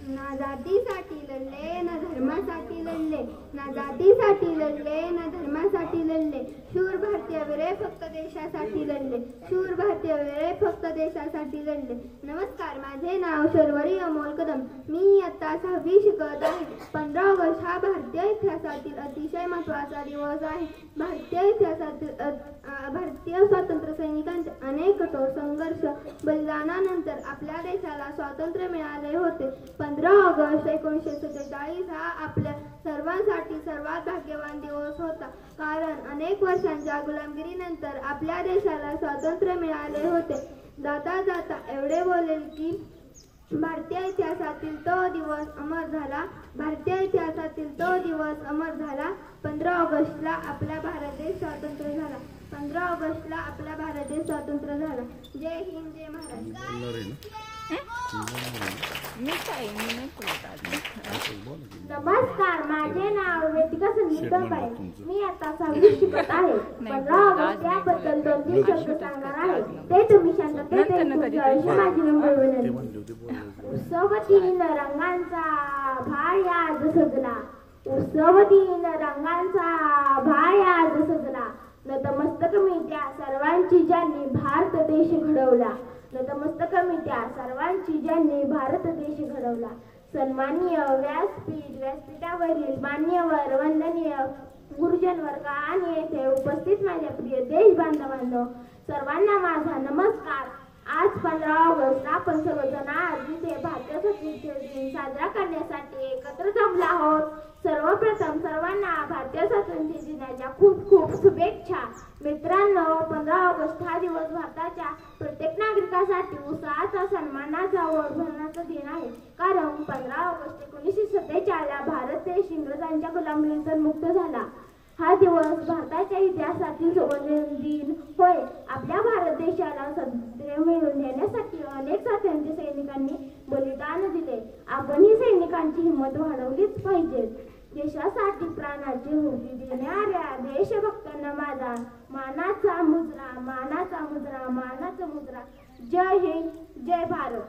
Speaker 6: ना जातीसाठी लढले, ना धर्मासाठी लढले, ना जातीसाठी लढले, ना धर्मासाठी लढले. शूर भारतीय वीरे फक्त देशासाठी लढले. शूर भारतीय वीरे फक्त देशासाठी लढले. नमस्कार, माझे नाव शर्वरी अमोल कदम. मी इयत्ता 6वी शिकत आहे. 15 ऑगस्ट हा भारतीय इतिहासातील अतिशय महत्त्वाचा दिवस आहे. भारतीय स्वातंत्र्य सैनिकांचे अनेक कठोर संघर्ष बलिदानानंतर आपल्या देशाला स्वातंत्र्य मिळाले होते. 15 ऑगस्ट 1947 हा आपल्या सर्वांसाठी सर्वात भाग्यवान दिवस होता. कारण अनेक वर्षांच्या गुलामगिरीनंतर आपल्या देशाला स्वातंत्र्य मिळाले होते. जाता जाता एवढे बोलेल की भारतीय इतिहासातील तो दिवस अमर झाला. भारतीय इतिहासातील तो दिवस अमर झाला. 15 ऑगस्टला आपला भारत देश स्वतंत्र झाला. 15 ऑगस्टला आपला भारत देश स्वतंत्र झाला. जय हिंद, जय महाराष्ट्र.
Speaker 3: नमस्कार, माझे नाव वेदिका संदीप आहे. मी आता 6वी शिकत आहे. 15 ऑगस्ट याबद्दल 2-3 शब्द सांगणार आहे. ते तुम्ही शांततेत ऐकून घ्या अशी माझी नम्र विनंती. उत्सवतीन रंगांचा भाळ आज सजला. उत्सवतीन रंगांचा भाळ आज सजला. नतमस्तक मी त्या सर्वांची ज्यांनी भारत देश घडवला. नतमस्तक मी त्या सर्वांची ज्यांनी भारत देश घडवला. सन्माननीय व्यासपीठावरील मान्यवर, वंदनीय गुरुजन वर्ग आणि येथे उपस्थित माझ्या प्रिय देश बांधवांनो, सर्वांना माझा नमस्कार. आज 15 ऑगस्ट आपण सर्वजण आज इथे भारतीय स्वातंत्र्य दिन साजरा करण्यासाठी एकत्र जमलो आहोत. सर्वप्रथम सर्वांना भारतीय स्वातंत्र्य दिनाच्या खूप खूप शुभेच्छा. मित्रांनो, 15 ऑगस्ट हा दिवस भारताच्या प्रत्येक नागरिकासाठी उत्साहाचा, सन्मानाचा व अभिमानाचा दिन आहे. कारण 15 ऑगस्ट 1947 ला भारत देश इंग्रजांच्या गुलामीतून मुक्त झाला. हा दिवस भारताच्या इतिहासातील सुवर्ण दिन होय. आपल्या भारत देशाला स्वातंत्र्य मिळवून देण्यासाठी अनेक स्वातंत्र्य सैनिकांनी बलिदान दिले. आपण ही सैनिकांची हिंमत वाढवलीच पाहिजे. देशासाठी प्राणाची हुती देणाऱ्या देशभक्तांना माझा मानाचा मुजरा, मानाचा मुजरा, मानाचा मुजरा. जय हिंद, जय भारत.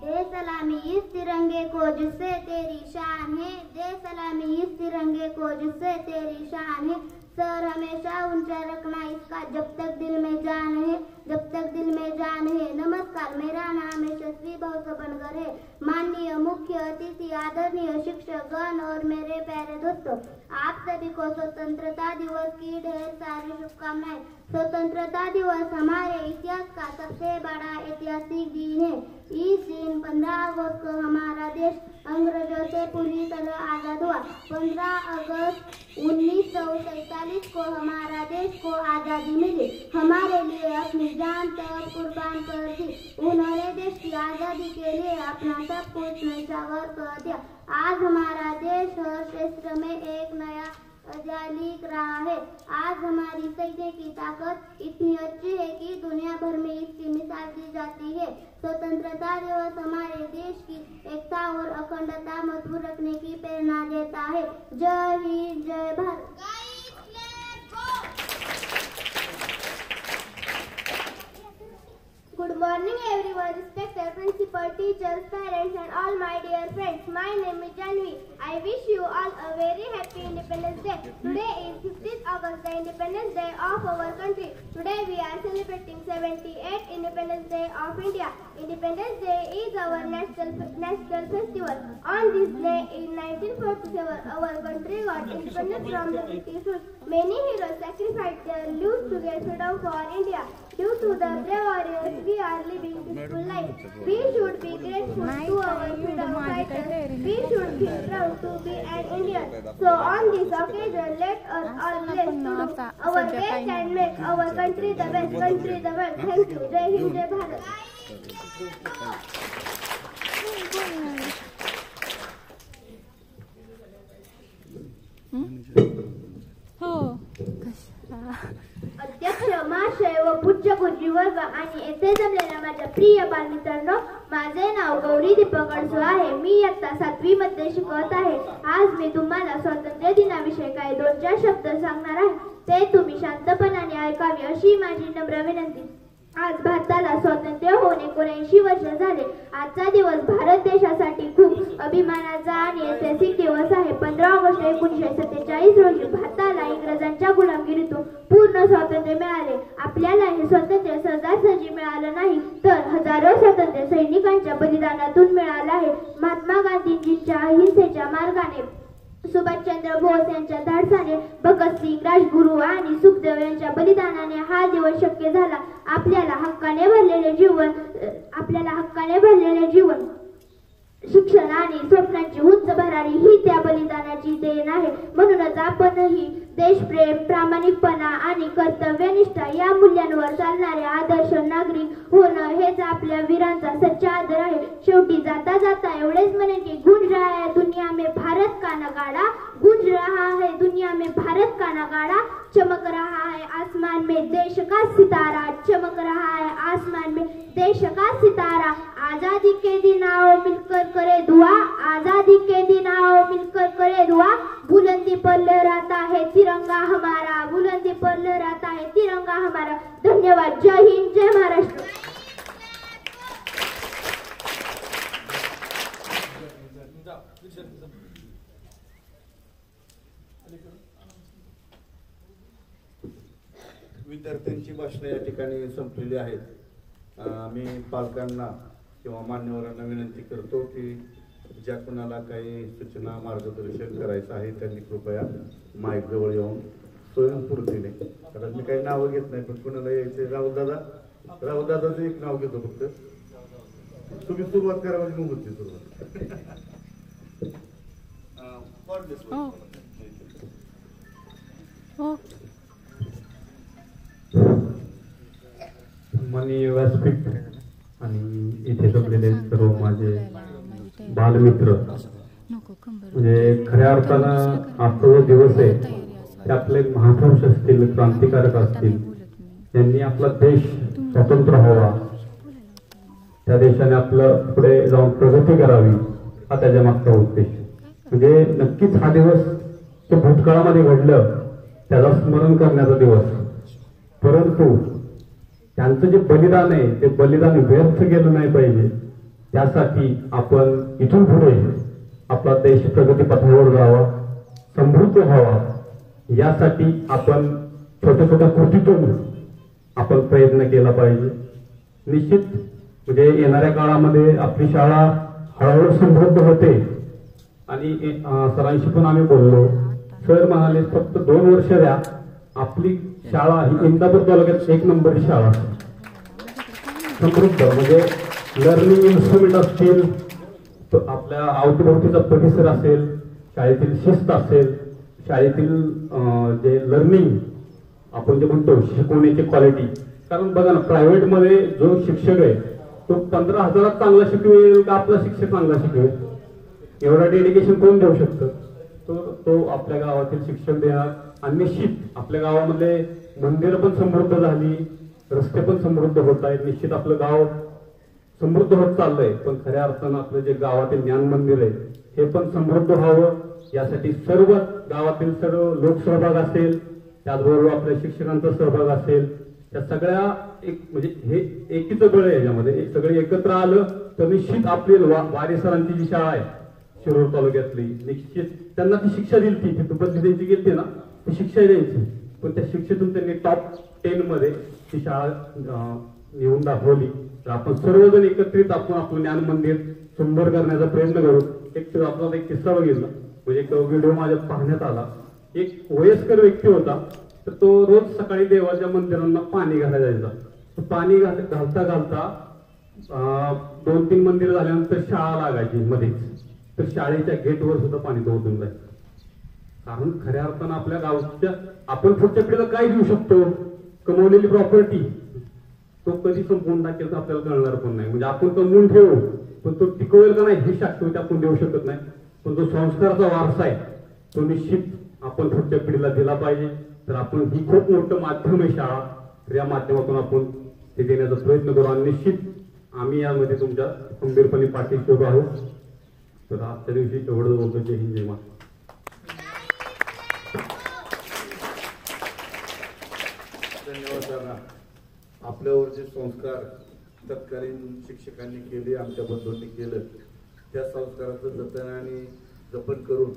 Speaker 7: दे सलामी इस तिरंगे को जिससे तेरी शान है. दे सलामी इस तिरंगे को जिससे तेरी शान है. सर हमेशा ऊंचा रखना इसका जब तक दिल में जान है, जब तक दिल में जान है। नमस्कार, मेरा नाम यशस्वी बनकर है। माननीय मुख्य अतिथि, आदरणीय शिक्षकगण और मेरे प्यारे दोस्तों, आप सभी को स्वतंत्रता दिवस की ढेर सारी शुभकामनाएं। स्वतंत्रता दिवस हमारे इतिहास का सबसे बड़ा ऐतिहासिक दिन है। इस दिन 15 अगस्त को हमारा देश अंग्रेजों से पूरी तरह आजाद हुआ। 15 अगस्त 1947 को हमारा देश को आजादी मिली। हमारे लिए अपनी जान तक कुर्बान कर दी। उन्होंने देश की आजादी के लिए अपना सब कुछ न्यौछावर कर दिया। आज हमारा देश हर क्षेत्र में एक नया अध्याय लिख रहा है। आज हमारी सैन्य की ताकत इतनी अच्छी है कि दुनिया भर में इसकी मिसाल दी जाती है। स्वतंत्रता दिवस हमारे देश की एकता और अखंडता मजबूत रखने की प्रेरणा देता है। जय हिंद, जय Bharat.
Speaker 6: Good morning everyone, respected principal, teachers, parents and all my dear friends. My name is Janvi. I wish you all a very happy Independence Day. Today is 15th August, the Independence Day of our country. Today we are celebrating 78th Independence Day of India. Independence Day is our national festival. On this day in 1947, our country got independence from the British rule. Many heroes sacrificed their lives to get freedom for India. Due to the brave warriors, we are living peaceful life. We should be grateful to our freedom fighters. We should feel proud to be an Indian. So on this occasion, let us all bless to do our best and make our country the best country in the world. Thank you. Jai Hind, Jai Bharat. अध्यक्ष महाशय व पूज्य गुरुवर्ग आणि येथे जमलेल्या माझ्या प्रिय बालमित्रांनो, माझे नाव गौरी दीपक अडसू आहे. मी इयत्ता 7वी मध्ये शिकवत आहे. आज मी तुम्हाला स्वातंत्र्य दिनाविषयी काही 2-4 शब्द सांगणार आहे. ते तुम्ही शांतपणाने ऐकावे अशी माझी नम्र विनंती. आज भारताला स्वातंत्र्य होऊन 79 वर्ष झाले. आजचा दिवस भारत देशासाठी खूप अभिमानाचा आणि ऐतिहासिक दिवस आहे. 15 ऑगस्ट 1947 रोजी भारताला इंग्रजांच्या गुलामगिरीतून पूर्ण स्वातंत्र्य मिळाले. आपल्याला हे स्वातंत्र्य सहजासहजी मिळालं नाही, तर हजारो स्वातंत्र्य सैनिकांच्या बलिदानातून मिळालं आहे. महात्मा गांधीजींच्या अहिंसेच्या मार्गाने, सुभाषचंद्र बोस यांच्या धाडसाने, भगतसिंग, राजगुरू आणि सुखदेव यांच्या बलिदानाने हा दिवस शक्य झाला. आपल्याला हक्काने भरलेले जीवन, शिक्षण आणि स्वप्नांची उंच भरारी ही त्या बलिदानाची देण आहे. म्हणूनच आपणही देशप्रेम, प्रामाणिकपणा आणि कर्तव्यनिष्ठा या मूल्यांवर चालणारे आदर्श नागरिक होणं हेच आपल्या वीरांचा सच्चा आदर आहे. शेवटी जाता जाता एवढेच म्हणेन की गूंज रहा है दुनिया में भारत का नगाड़ा, गूंज रहा है दुनिया में भारत का नगाड़ा, चमक रहा है आसमान में देश का सितारा, चमक रहा है आसमान में देश का सितारा. आजादी के दिन आओ मिलकर करे दुआ, आजादी के दिन आओ मिलकर करे दुआ, बुलंदी पर लहराता है तिरंगा हमारा, बुलंदी पर लहराता है तिरंगा हमारा. धन्यवाद. जय हिंद, जय महाराष्ट्र.
Speaker 1: विद्यार्थ्यांची भाषणे या ठिकाणी संपलेली आहेत. मी पालकांना किंवा मान्यवरांना विनंती करतो की ज्या कुणाला काही सूचना मार्गदर्शन करायचं आहे त्यांनी कृपया माईक जवळ येऊन स्वयंस्फूर्तीने, कारण मी काही नावं घेत नाही, पण कुणाला यायचे राहुल दादाचं एक नाव घेतो फक्त. तुम्ही सुरुवात करा म्हणजे मग होती सुरुवात.
Speaker 8: माननीय व्यासपीठ आणि इथे जमलेले सर्व माझे बालमित्र, म्हणजे खऱ्या अर्थानं आजचा जो दिवस आहे ते आपले महापुरुष असतील, क्रांतिकारक असतील, यांनी आपला देश स्वतंत्र व्हावा, त्या देशाने आपलं पुढे जाऊन प्रगती करावी, हा त्याच्या मागचा उद्देश. म्हणजे नक्कीच हा दिवस तो भूतकाळामध्ये घडलं त्याला स्मरण करण्याचा दिवस, परंतु त्यांचं जे बलिदान आहे ते बलिदान व्यर्थ गेलं नाही पाहिजे. त्यासाठी आपण इथून पुढे आपला देश प्रगतीपथावर जावा, समृद्ध व्हावा यासाठी आपण छोट्या छोट्या कृतीतून आपण प्रयत्न केला पाहिजे. निश्चित म्हणजे येणाऱ्या काळामध्ये आपली शाळा हळूहळू समृद्ध होते. आणि सरांशी पण आम्ही बोललो, सर म्हणाले फक्त 2 वर्ष द्या, आपली शाळा ही इंदापूर तालुक्यात 1 नंबरची शाळा समृद्ध, म्हणजे लर्निंग इन्स्ट्रुमेंट असतील, तर आपल्या अवतीभोवतीचा परिसर असेल, शाळेतील शिस्त असेल, शाळेतील जे लर्निंग आपण जे म्हणतो शिकवण्याची क्वालिटी. कारण बघा ना, प्रायव्हेटमध्ये जो शिक्षक आहे तो 15,000 चांगला शिकवेल का आपला शिक्षक चांगला शिकवेल? एवढा डेडिकेशन कोण देऊ शकतं? तो आपल्या गावातील शिक्षक देणार. आणि निश्चित आपल्या गावामध्ये मंदिरं पण समृद्ध झाली, रस्ते पण समृद्ध होत आहेत. निश्चित आपलं गाव समृद्ध होत चाललंय. पण खऱ्या अर्थानं आपलं जे गावातील ज्ञान मंदिर आहे हे पण समृद्ध व्हावं, यासाठी सर्व गावातील सर्व लोकसहभाग असेल, त्याचबरोबर आपल्या शिक्षकांचा सहभाग असेल, त्या सगळ्या एक म्हणजे हे एकीचं बळ आहे. याच्यामध्ये सगळे एकत्र आलं तर निश्चित आपली वारे सरांची जी शाळा आहे शिरूर तालुक्यातली, निश्चित त्यांना ती शिक्षा दिली ती बदली त्यांची गेली ना, ती शिक्षा द्यायची. पण त्या शिक्षेतून त्यांनी टॉप 10 मध्ये ती शाळा नेऊन दाखवली. तर आपण सर्वजण एकत्रित आपण आपलं ज्ञान मंदिर सुंदर करण्याचा प्रयत्न करू. आपला एक किस्सा बघितला, म्हणजे एक व्हिडिओ माझ्या पाहण्यात आला. एक वयस्कर व्यक्ती होता, तर तो रोज सकाळी देवाच्या मंदिरांना पाणी घालायला जायचा. पाणी घालता घालता 2-3 मंदिर झाल्यानंतर शाळा लागायची मध्येच, तर शाळेच्या गेटवर सुद्धा पाणी तो ओतून जायचं. कारण खऱ्या अर्थानं आपल्या गावच्या आपण पुढच्या पिढीला काय देऊ शकतो? कमवलेली प्रॉपर्टी तो कधी संपवून टाकेल तर आपल्याला कळणार पण नाही. म्हणजे आपण कमवून ठेवू, पण तो टिकवेल का नाही हे शाश्वती आपण देऊ शकत नाही. पण जो संस्काराचा वारसा आहे तो निश्चित आपण पुढच्या पिढीला दिला पाहिजे. तर आपण ही खूप मोठं माध्यम आहे शाळा, तर या माध्यमातून आपण ते देण्याचा प्रयत्न करू. आणि निश्चित आम्ही यामध्ये तुमच्या खंबीरपणे पाठीशी उभा आहोत. तर आजच्या दिवशी एवढं बोलतो. जय हिंद, जय महाराष्ट्र.
Speaker 1: धन्यवाद दादा. आपल्यावर जे संस्कार तत्कालीन शिक्षकांनी केले, आमच्या बंधूंनी केलं, त्या संस्काराचं जतन आणि जपन करून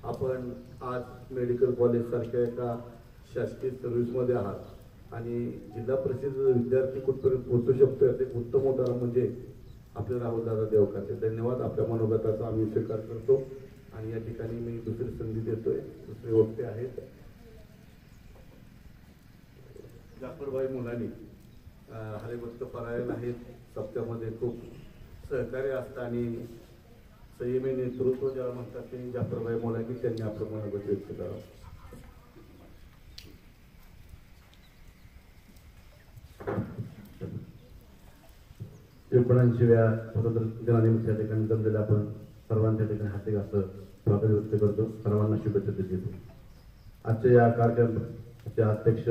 Speaker 1: आपण आज मेडिकल कॉलेज सारख्या एका शासकीय सर्व्हिसमध्ये आहात. आणि जिल्हा परिषद विद्यार्थी कुठपर्यंत पोहोचू शकतो याचं एक उत्तम उदाहरण म्हणजे आपले राहुलदादा देवकाते. धन्यवाद. आपल्या मनोगताचा आम्ही स्वीकार करतो. आणि या ठिकाणी मी दुसरी संधी देतोय. दुसरे वक्ते आहेत जाफरभाई मुलानी, हरिभक्त परायण आहेत. सप्त्यामध्ये खूप सहकार्य असतं आणि संयमी नेतृत्व ज्याला म्हणतात ते जाफरभाई मुलानी, त्यांनी आपलं मनोगत व्यक्त करावं.
Speaker 2: एकोणऐंशीव्या स्वातंत्र्य दिनानिमित्त या ठिकाणी जमलेल्या आपण सर्वांच्या ठिकाणी हाती असं स्वागत व्यक्त करतो. सर्वांना शुभेच्छा देतो. आजच्या या कार्यक्रमाचे अध्यक्ष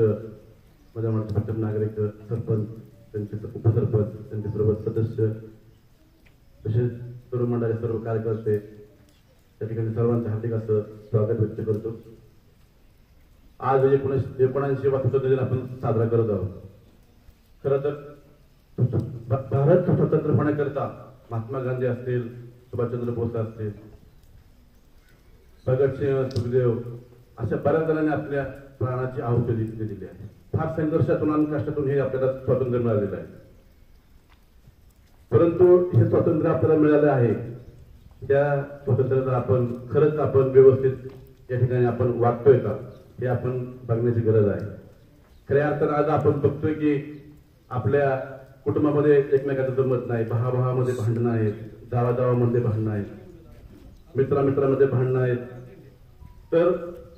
Speaker 2: म्हणजे नागरिक, सरपंच, त्यांचे उपसरपंच, त्यांचे सर्व सदस्य, तसेच सर्व मंडळाचे सर्व कार्यकर्ते, त्या ठिकाणी सर्वांचे हार्दिक असं स्वागत व्यक्त करतो. आज 79वा स्वातंत्र्य दिन आपण साजरा करत आहोत. खरं तर भारत स्वतंत्र होण्याकरता महात्मा गांधी असतील, सुभाषचंद्र बोस असतील, भगतसिंह, सुखदेव अशा बऱ्याच जणांनी आपल्या प्राणाची आहुती दिलेली आहे. फार संघर्षातून आणि कष्टातून हे आपल्याला स्वातंत्र्य मिळालेलं आहे. परंतु हे स्वातंत्र्य आपल्याला मिळालं आहे, त्या स्वातंत्र्याचा आपण खरंच आपण व्यवस्थित या ठिकाणी आपण वागतोय का हे आपण बघण्याची गरज आहे. खऱ्या अर्थानं आज आपण बघतोय की आपल्या कुटुंबामध्ये एकमेकाचं जमत नाही, भावाभावामध्ये भांडणं आहेत, जावाजावामध्ये भांडणं आहेत, मित्रामित्रामध्ये भांडणं आहेत. तर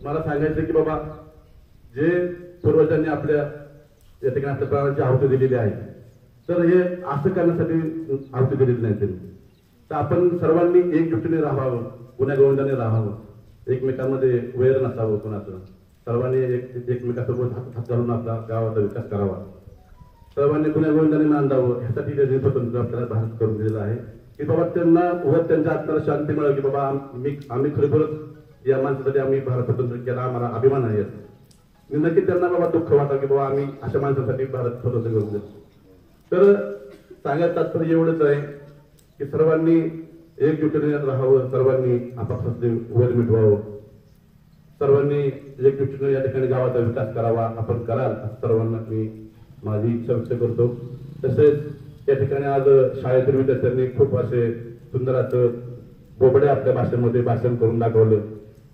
Speaker 2: मला सांगायचं की बाबा जे पूर्वजांनी आपल्या या ठिकाणी आपल्या प्राणाची आहुती दिलेली आहे, तर हे असं करण्यासाठी आहुती दिलेली नाही त्यांनी. तर आपण सर्वांनी एकजुटीने राहावं, गुण्यागोविंदाने राहावं, एकमेकांमध्ये वैर नसावं कोणाचं. सर्वांनी एकमेकासोबत हात घालून आपला गावाचा विकास करावा, सर्वांनी गुण्यागोविंदाने नांदावं. ह्यासाठी त्यांनी स्वतंत्र आपल्याला भारत करून दिलेला आहे की बाबा त्यांना व त्यांच्या आत्म्याला शांती मिळावी की बाबा आम्ही खरोखरच या माणसासाठी आम्ही भारत स्वतंत्र केला, आम्हाला अभिमान आहे. नक्की त्यांना बाबा दुःख वाटावं की बाबा आम्ही अशा माणसासाठी भारत स्वतंत्र करून देतो. तर सांगायचं तात्पर्य एवढंच आहे की सर्वांनी एकजुटीने राहावं, सर्वांनी आपापसात वैर मिटवावं. सर्वांनी एकजुटीने या ठिकाणी गावाचा विकास करावा, आपण कराल असं सर्वांना मी माझी इच्छा व्यक्त करतो. तसेच या ठिकाणी आज शाळेतील विद्यार्थ्यांनी खूप असे सुंदर असं बोबडे आपल्या भाषेमध्ये भाषण करून दाखवलं.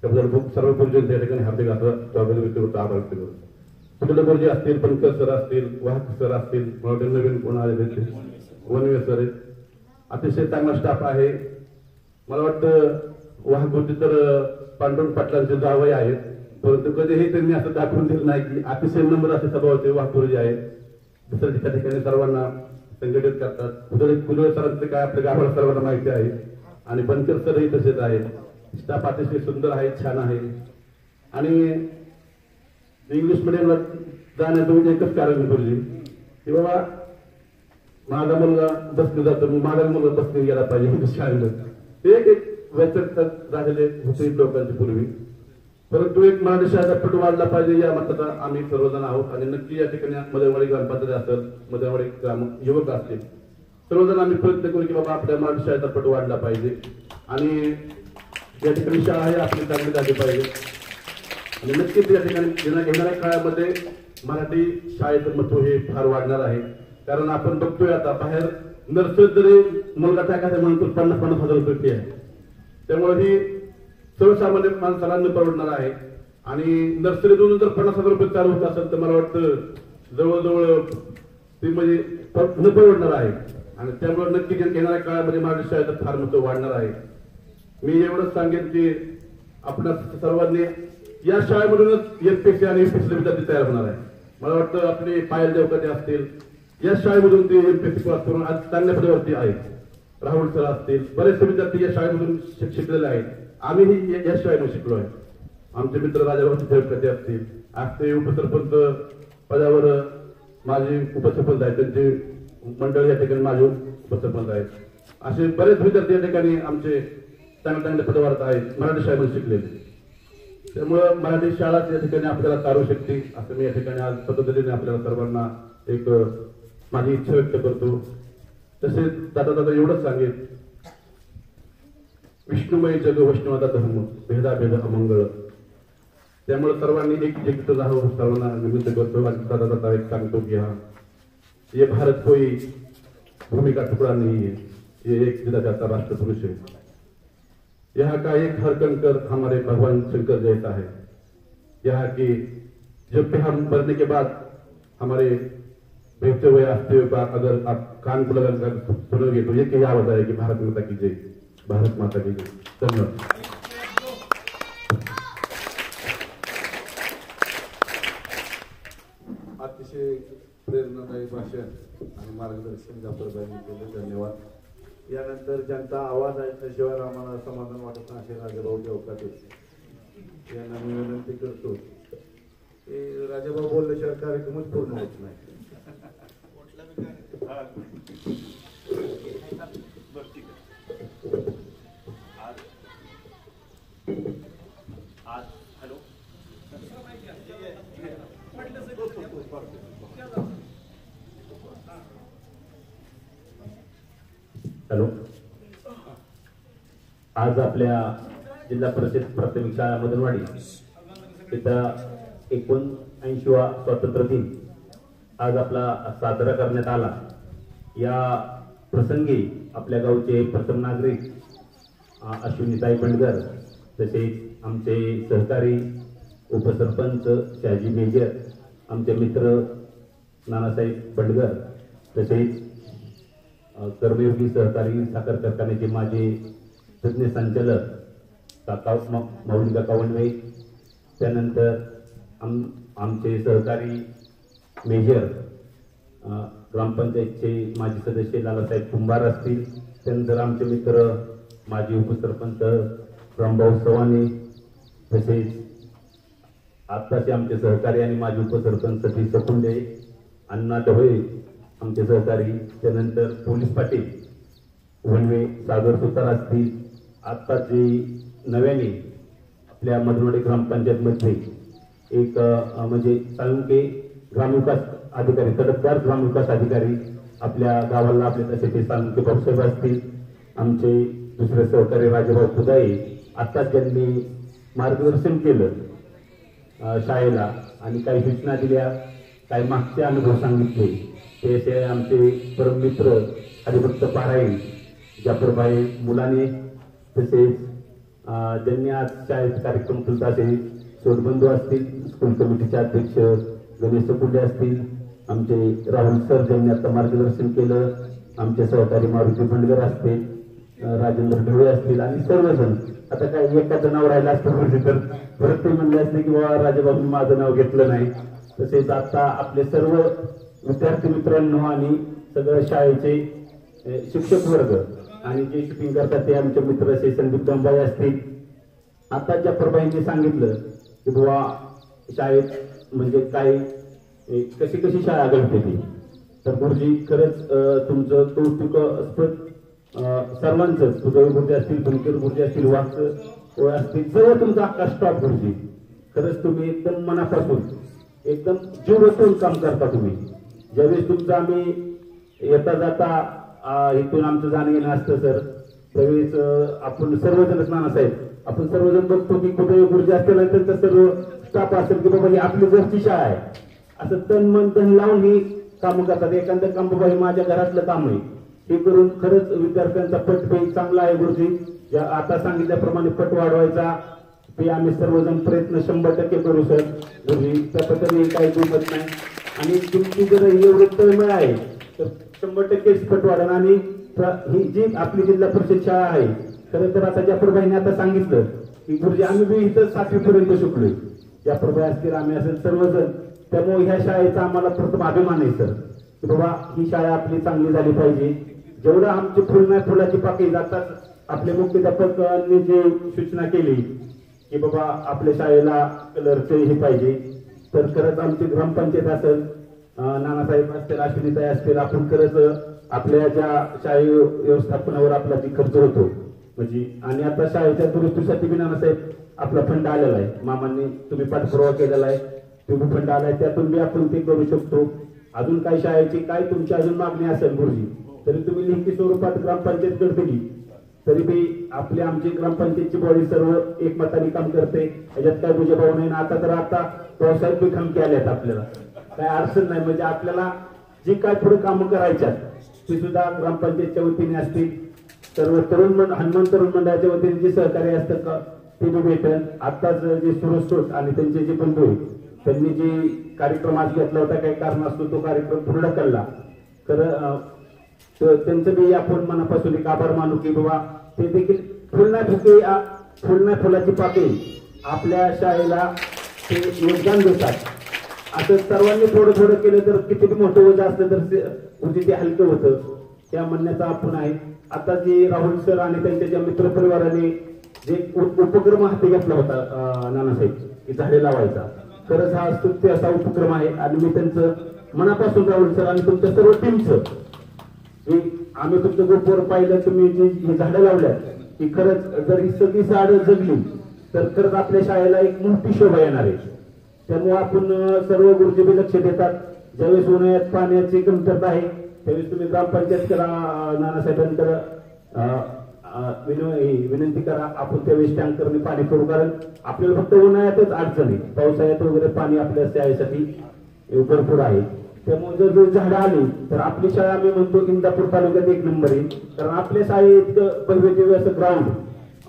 Speaker 2: त्याबद्दल सर्व गुरुजींचे या ठिकाणी हार्दिक स्वागत व्यक्त करतो, आभार व्यक्त करतो. कुठले गुरुजी असतील, पंकज सर असतील, वाहक सर असतील, नवीन कोण आले वनवे सर, अतिशय चांगला स्टाफ आहे. मला वाटतं वाहक गुरुजी तर पांडुरंग पाटलांचे जावई आहेत, परंतु कधीही त्यांनी असं दाखवून दिलं नाही की अतिशय नम्र असे स्वभावाचे वाहक गुरुजी आहेत. दुसऱ्या त्या ठिकाणी सर्वांना संघटित करतात. कुदळे सरांचे काय आपल्या गावाला सर्वांना माहिती आहे आणि बनकर सरही तसेच आहेत. स्टाफ अतिशय सुंदर आहे, छान आहे. आणि इंग्लिश मिडियमला जाण्याचं म्हणजे एकच कारण गुरुजी की बाबा माझा मुलगा बसने जातो, माझा मुलगा बसने गेला पाहिजे इंग्लिश शाळेमध्ये. एक व्यचक राहिलेले होते लोकांच्या पूर्वी, परंतु एक मराठी शाळेचा पट वाढला पाहिजे या मताचा आम्ही सर्वजण आहोत. आणि नक्की या ठिकाणी मध्यवाडी ग्रामपंचायत असेल, मध्यवाडी ग्राम युवक असतील, सर्वजण आम्ही प्रयत्न करू की बाबा आपल्या मराठी शाळेचा पट वाढला पाहिजे आणि या ठिकाणी शाळा ही आपली चांगली झाली पाहिजे. आणि नक्कीच या ठिकाणी येणाऱ्या काळामध्ये मराठी शाळेचं महत्व हे फार वाढणार आहे. कारण आपण बघतोय आता बाहेर नर्सरीत जरी मुलगा टाकायचा म्हणून तर 50,000 रुपये फी आहे. त्यामुळे ही सर्वसामान्य माणसाला न परवडणार आहे. आणि नर्सरीतून जर 50,000 रुपये चालू होत असेल तर मला वाटतं जवळजवळ ती म्हणजे न परवडणार आहे. आणि त्यामुळे नक्की येणाऱ्या काळामध्ये मराठी शाळेचं फार महत्व वाढणार आहे. मी एवढंच सांगेन की आपल्या सर्वांनी या शाळेमधूनच एमपीएससी आणि यूपीएससी विद्यार्थी तयार होणार आहे. मला वाटतं आपले पायल देवकते असतील, या शाळेमधून ते एमपीएससी पास करून आज चांगल्या पदावरती आहेत. राहुल सर असतील, बरेचसे विद्यार्थी या शाळेमधून शिकलेले आहेत. आम्हीही या शाळेमध्ये शिकलो आहे. आमचे मित्र राजाभाऊ देवकते असतील, आज ते उपसरपंच पदावर माझे उपसरपंच आहेत, त्यांचे मंडळ या ठिकाणी माझे उपसरपंच आहेत. असे बरेच विद्यार्थी या ठिकाणी आमचे चांगल्या चांगल्या पदावर आहेत, मराठी शाळेमध्ये शिकलेले. त्यामुळं मराठी शाळा या ठिकाणी आपल्याला चालू शकते असं मी या ठिकाणी आज पद्धतीने आपल्याला सर्वांना एक माझी इच्छा व्यक्त करतो. तसेच दादा एवढंच सांगेन, विष्णुमय जग वैष्णवता धर्म भेदाभेद अमंगळ. त्यामुळे सर्वांनी एकजुट राहावं सर्वांना विनंती करतो. दादा एक सांगतो की हा ये भारत कोई भूमि का टुकड़ा नहीं है, ये एक दिला जाता राष्ट्र पुरुष है. यहाँ का एक हर कंकर हमारे भगवान शंकर जैसा है. यहाँ की जब भी हम मरने के बाद हमारे बेहते हुए आस्ते हुए बात अगर आप कान को लगाकर सुनोगे तो ये क्या आवाज है कि भारत माता की जय, भारत माता की जय. धन्यवाद.
Speaker 1: अतिशय प्रेरणादायी भाषण आणि मार्गदर्शन जाफरबाईंनी केलं. धन्यवाद. यानंतर ज्यांचा आवाज ऐकल्याशिवाय आम्हाला समाधान वाटत नाही असे राजाभाऊ देवकते यांना मी विनंती करतो की राजाभाऊ बोलल्याशिवाय कार्यक्रमच पूर्ण होत नाही.
Speaker 9: हॅलो, आज आपल्या जिल्हा परिषद प्राथमिक शाळा मदनवाडी इथं 79वा स्वातंत्र्य दिन आज आपला साजरा करण्यात आला. या प्रसंगी आपल्या गावचे प्रथम नागरिक अश्विनीताई बंडगर, तसेच आमचे सहकारी उपसरपंच शहाजी मेजर, आमचे मित्र नानासाहेब बंडगर, तसेच कर्मयोगी सहकारी साखर कारखान्याचे माझे तज्ञ संचालक काका माऊली काका वनवे, त्यानंतर आमचे सहकारी मेजर ग्रामपंचायतचे माजी सदस्य लालासाहेब कुंभार असतील, त्यानंतर आमचे मित्र माजी उपसरपंच रामभाऊ चव्हाणे, तसेच आत्ताचे आमचे सहकारी आणि माजी उपसरपंच सतीश सकुंडे, अण्णा ढवळे आमचे सहकारी, त्यानंतर पोलीस पाटील वनवे सागर सुतार असतील. आत्ता जे नव्याने आपल्या मदनवाडी ग्रामपंचायतमध्ये एक म्हणजे तालुके ग्रामविकास अधिकारी, तडफदार ग्रामविकास अधिकारी आपल्या गावाला आपले तसे ते तालुके भाऊसाहेब असतील. आमचे दुसरे सहकारी राजाभाऊ खुदाई, आत्ताच ज्यांनी मार्गदर्शन केलं शाळेला आणि काही सूचना दिल्या, काही मागचे अनुभव सांगितले. ते असे आमचे परममित्र हरिभक्त पारायण जाफरभाई मुलाने, तसेच ज्यांनी आज शाळेत कार्यक्रम केला असे सोडबंधू असतील, स्कूल कमिटीचे अध्यक्ष गणेश कुंडे असतील, आमचे राहुल सर ज्यांनी आता मार्गदर्शन केलं, आमचे सहकारी मारुती भंडगर असतील, राजेंद्र ढवळे असतील आणि सर्वजण. आता काय एकाचं नाव राहिलं असतं तर परत ते म्हणले असते की बाबा राजाबाबूंनी माझं नाव घेतलं नाही. तसेच आता आपले सर्व विद्यार्थी मित्रांनो आणि सगळं शाळेचे शिक्षक वर्ग आणि जे शूटिंग करतात ते आमचे मित्र असे संदीप दंबाई असतील. आता ज्या प्रभाईंनी सांगितलं की बाबा शाळेत म्हणजे काय कशी कशी शाळा घडते ती, तर गुरुजी खरंच तुमचं कौतुकास्पद सर्वांचंच, तुझे गुरुजी असतील, बनकर गुरुजी असतील, वाघ असतील, सर्व तुमचा अख्खा स्टॉप गुरुजी. खरंच तुम्ही एकदम मनापासून एकदम जीव ओतून काम करता तुम्ही. ज्यावेळेस तुमचं आम्ही येता जाता इथून आमचं जाणं येणं असतं सर, त्यावेळेस आपण सर्वजणच नानासाहेब आपण सर्वजण बघतो की कुठे गुरुजी असतील त्यांचा सर्व स्टाफ असेल की बाबा ही आपली घरची शाळा आहे असं तन मन धन लावून ही कामं करतात. एखादं काम बाबा हे माझ्या घरातलं काम आहे हे करून खरंच विद्यार्थ्यांचा पट चांगला आहे गुरुजी. ज्या आता सांगितल्याप्रमाणे पट वाढवायचा ते आम्ही सर्वजण प्रयत्न 100% करू सर गुरुजी. त्याबद्दल काही दुमत नाही आणि तुमची जर एवढी तळमळ आहे तर 100% पट वाढेल. आणि ही जी आपली जिल्हा परिषद शाळा आहे खरं तर आता जाफरभाईने आता सांगितलं की गुरुजी आम्ही बी इथं 7वी पर्यंत शिकलोय, जाफरभाई असतील आम्ही असेल सर्वजण. त्यामुळे ह्या शाळेचा आम्हाला प्रथम अभिमान आहे सर की बाबा ही शाळा आपली चांगली झाली पाहिजे. जेवढं आमची फुल नाही फुलाची पाकळी जातात. आपले मुख्याध्यापकांनी जे सूचना केली की बाबा आपल्या शाळेला कलरचे हे पाहिजे, तर खरंच आमची ग्रामपंचायत असेल, नानासाहेब असतील, अश्विनीताई असतील, आपण खरंच आपल्या ज्या शाळे व्यवस्थापनावर आपला जी खर्च होतो म्हणजे आणि आता शाळेच्या दुरुस्तीसाठी बी नानासाहेब आपला फंड आलेला आहे, मामांनी तुम्ही पाठपुरावा केलेला आहे, तो फंड आलाय, त्यातून बी आपण ते करू शकतो. अजून काही शाळेची काय तुमची अजून मागणी असेल गुरुजी तरी तुम्ही लेखी स्वरूपात ग्रामपंचायतकडे दिली तरी बी आपली आमची ग्रामपंचायतची बॉडी सर्व एकमताने काम करते. याच्यात काय दुजाभाव नाही. आता तर आता पावसाळ्यात बी खमकी आल्यात, आपल्याला काय अडचण नाही. म्हणजे आपल्याला जी काय पुढे कामं करायच्यात ती सुद्धा ग्रामपंचायतच्या वतीने असतील, सर्व तरुण हनुमान तरुण मंडळाच्या वतीने जे सहकार्य असतं का ते बी भेटेल. आताच जे सुरस्रोत आणि त्यांचे जे बंधू आहेत त्यांनी जे कार्यक्रम आज घेतला होता काही कारण असतो तो कार्यक्रम पूर्ण केला. खरं त्यांचं बी आपण मनापासून एक आभार मानू की बाबा ते देखील फुलना फुलाची पाकळी आपल्या शाळेला ते योगदान देतात. असं सर्वांनी थोडं थोडं केलं तर किती मोठं वजन असलं तर ते हलकं होतं, त्या म्हणण्याचा आपण आहे. आता जे राहुल सर आणि त्यांच्या ज्या मित्रपरिवाराने जे उपक्रम हाती घेतला होता नानासाहेब की झाडे लावायचा, खरंच हा स्तुत्य असा उपक्रम आहे आणि मी त्यांचं मनापासून राहुल सर आणि तुमच्या सर्व टीमचं आम्ही तुमच्या ग्रुपवर पाहिलं तुम्ही जी झाडं लावल्यात की खरंच जर ही सगळी झाडं जगली तर खरंच आपल्या शाळेला एक मोठी शोभा येणार आहे. त्यामुळे आपण सर्व गुरुजी बी लक्ष देतात. ज्यावेळेस उन्हाळ्यात पाण्याची कमतरता आहे त्यावेळेस तुम्ही ग्रामपंचायत करा, नानासाहेबांकडे विनंती करा, आपण त्यावेळेस टँकरने पाणी करू. कारण आपल्याला फक्त उन्हाळ्यातच अडचण आहे, पावसाळ्यात वगैरे पाणी आपल्या शाळेसाठी भरपूर आहे. त्यामुळे जर झाडं आली तर आपली शाळा आम्ही म्हणतो इंदापूर तालुक्यात 1 नंबर आहे. कारण आपल्या शाळेत भव्य दिव्य असं ग्राउंड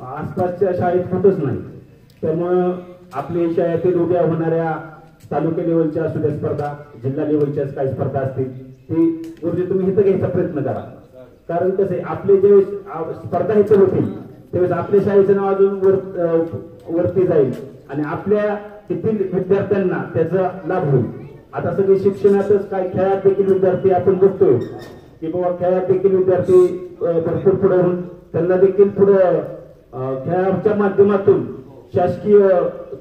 Speaker 9: आसपासच्या शाळेत होतच नाही. त्यामुळं आपल्या शाळेतील उद्या होणाऱ्या तालुका लेवलच्या असू द्या स्पर्धा, जिल्हा लेवलच्या काही स्पर्धा असतील ती गुरुजी तुम्ही इथं घ्यायचा प्रयत्न करा. कारण कसं आहे आपले ज्यावेळेस स्पर्धा इथं होतील त्यावेळेस आपल्या शाळेचं नाव अजून वरती जाईल आणि आपल्या येथील विद्यार्थ्यांना त्याचा लाभ होईल. आता सगळे शिक्षणातच काय खेळात देखील विद्यार्थी आपण बघतोय की बाबा खेळात देखील विद्यार्थी भरपूर पुढे होऊन त्यांना देखील पुढे खेळाच्या माध्यमातून शासकीय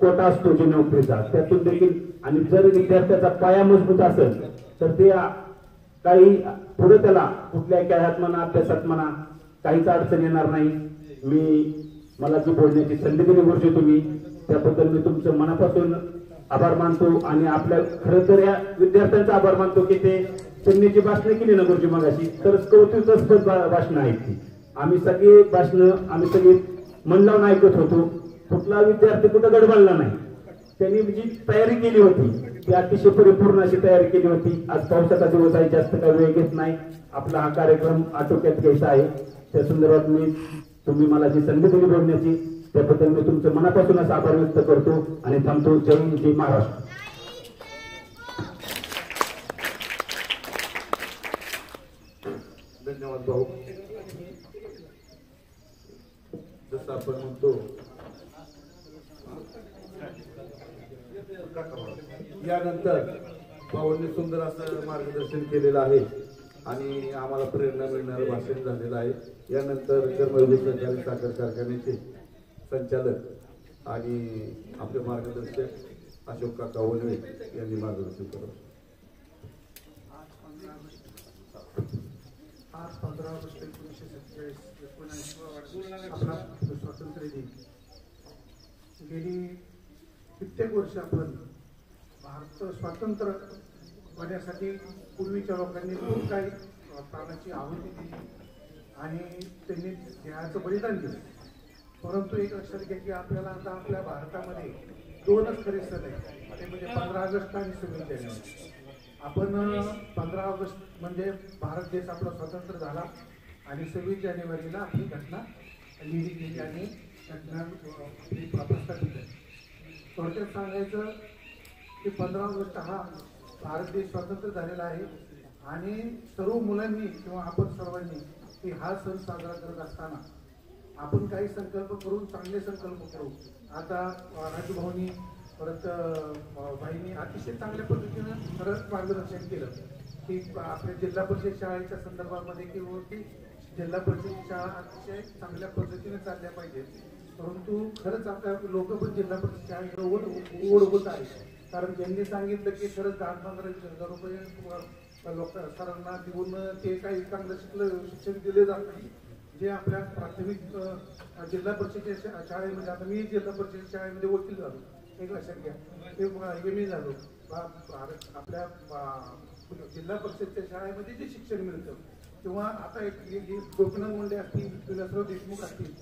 Speaker 9: कोटा असतो जे नोकरीचा त्यातून देखील. आणि जर विद्यार्थ्याचा पाया मजबूत असेल तर ते काही पुढे त्याला कुठल्या खेळात म्हणा अभ्यासात म्हणा काहीच अडचण येणार नाही. मला जी बोलण्याची संधी दिली गुरुजी तुम्ही त्याबद्दल मी तुमचं मनापासून आभार मानतो. आणि आपल्या खरं तर या विद्यार्थ्यांचा आभार मानतो की त्यांनी जी भाषणं केली ना गुरुजी मगाशी तर कौतुकास्पद भाषणं आहेत ती. आम्ही सगळी भाषणं आम्ही सगळी मन लावून ऐकत होतो कुठला विद्यार्थी कुठं गडबडला नाही. त्यांनी जी तयारी केली होती ती अतिशय परिपूर्ण अशी तयारी केली होती. आज पावसाचा दिवस आहे, जास्त काही वेळ घेत नाही, आपला हा कार्यक्रम आटोक्यात घ्यायचा आहे. त्या संदर्भात तुम्ही मला जी संधी दिली बोलण्याची त्याबद्दल मी तुमचं मनापासून असं आभार व्यक्त करतो आणि थांबतो. जय हिंद, जय महाराष्ट्र.
Speaker 1: धन्यवाद भाऊ. जसं आपण म्हणतो यानंतर भाऊंनी सुंदर असं मार्गदर्शन केलेलं आहे आणि आम्हाला प्रेरणा मिळणारं भाषण झालेलं आहे. यानंतर कर्मयोगी सहकारी साखर कारखान्याचे संचालक आणि आपले मार्गदर्शक अशोक काका ओलवे यांनी मार्गदर्शन करावं.
Speaker 10: आज 15 ऑगस्ट 1947 आपला स्वातंत्र्य दिन. गेली कित्येक वर्ष आपण भारत स्वतंत्र होण्यासाठी पूर्वीच्या लोकांनी खूप काही प्राणाची आहुती दिली आणि त्यांनी देहाचं बलिदान दिलं. परंतु एक लक्षात घ्या की आपल्याला आता आपल्या भारतामध्ये 2च खरे सण आहेत, ते म्हणजे 15 ऑगस्ट आणि 26 जानेवारी. आपण 15 ऑगस्ट म्हणजे भारत देश आपला स्वतंत्र झाला आणि 26 जानेवारीला आपली घटना लिहिली गेली आणि घटना प्रस्थापित आहे. थोडक्यात सांगायचं की 15 ऑगस्ट हा भारत देश स्वतंत्र झालेला आहे आणि सर्व मुलांनी किंवा आपण सर्वांनी हा सण साजरा करत असताना आपण काही संकल्प करून चांगले संकल्प करू. आता राजूभाऊनी परत बाईंनी अतिशय चांगल्या पद्धतीनं खरंच मार्गदर्शन केलं की आपल्या जिल्हा परिषद शाळेच्या संदर्भामध्ये किंवा की जिल्हा परिषद शाळा अतिशय चांगल्या पद्धतीने चालल्या पाहिजेत. परंतु खरंच आपल्या लोक पण जिल्हा परिषद शाळेकडे ओढ होत आहे. कारण त्यांनी सांगितलं की खरंच 10-15 रुपये लोक सरांना देऊन ते काही चांगलं शिक्षण दिले जात नाही. जे आपल्या प्राथमिक जिल्हा परिषदेच्या शाळेमध्ये, आता मी जिल्हा परिषद शाळेमध्ये वकील झालो, एक लक्षात घ्या, ते MA झालो. आपल्या जिल्हा परिषदच्या शाळेमध्ये जे शिक्षण मिळतं किंवा आता एक गोपीनाथ मुंडे असतील, विलासराव देशमुख असतील,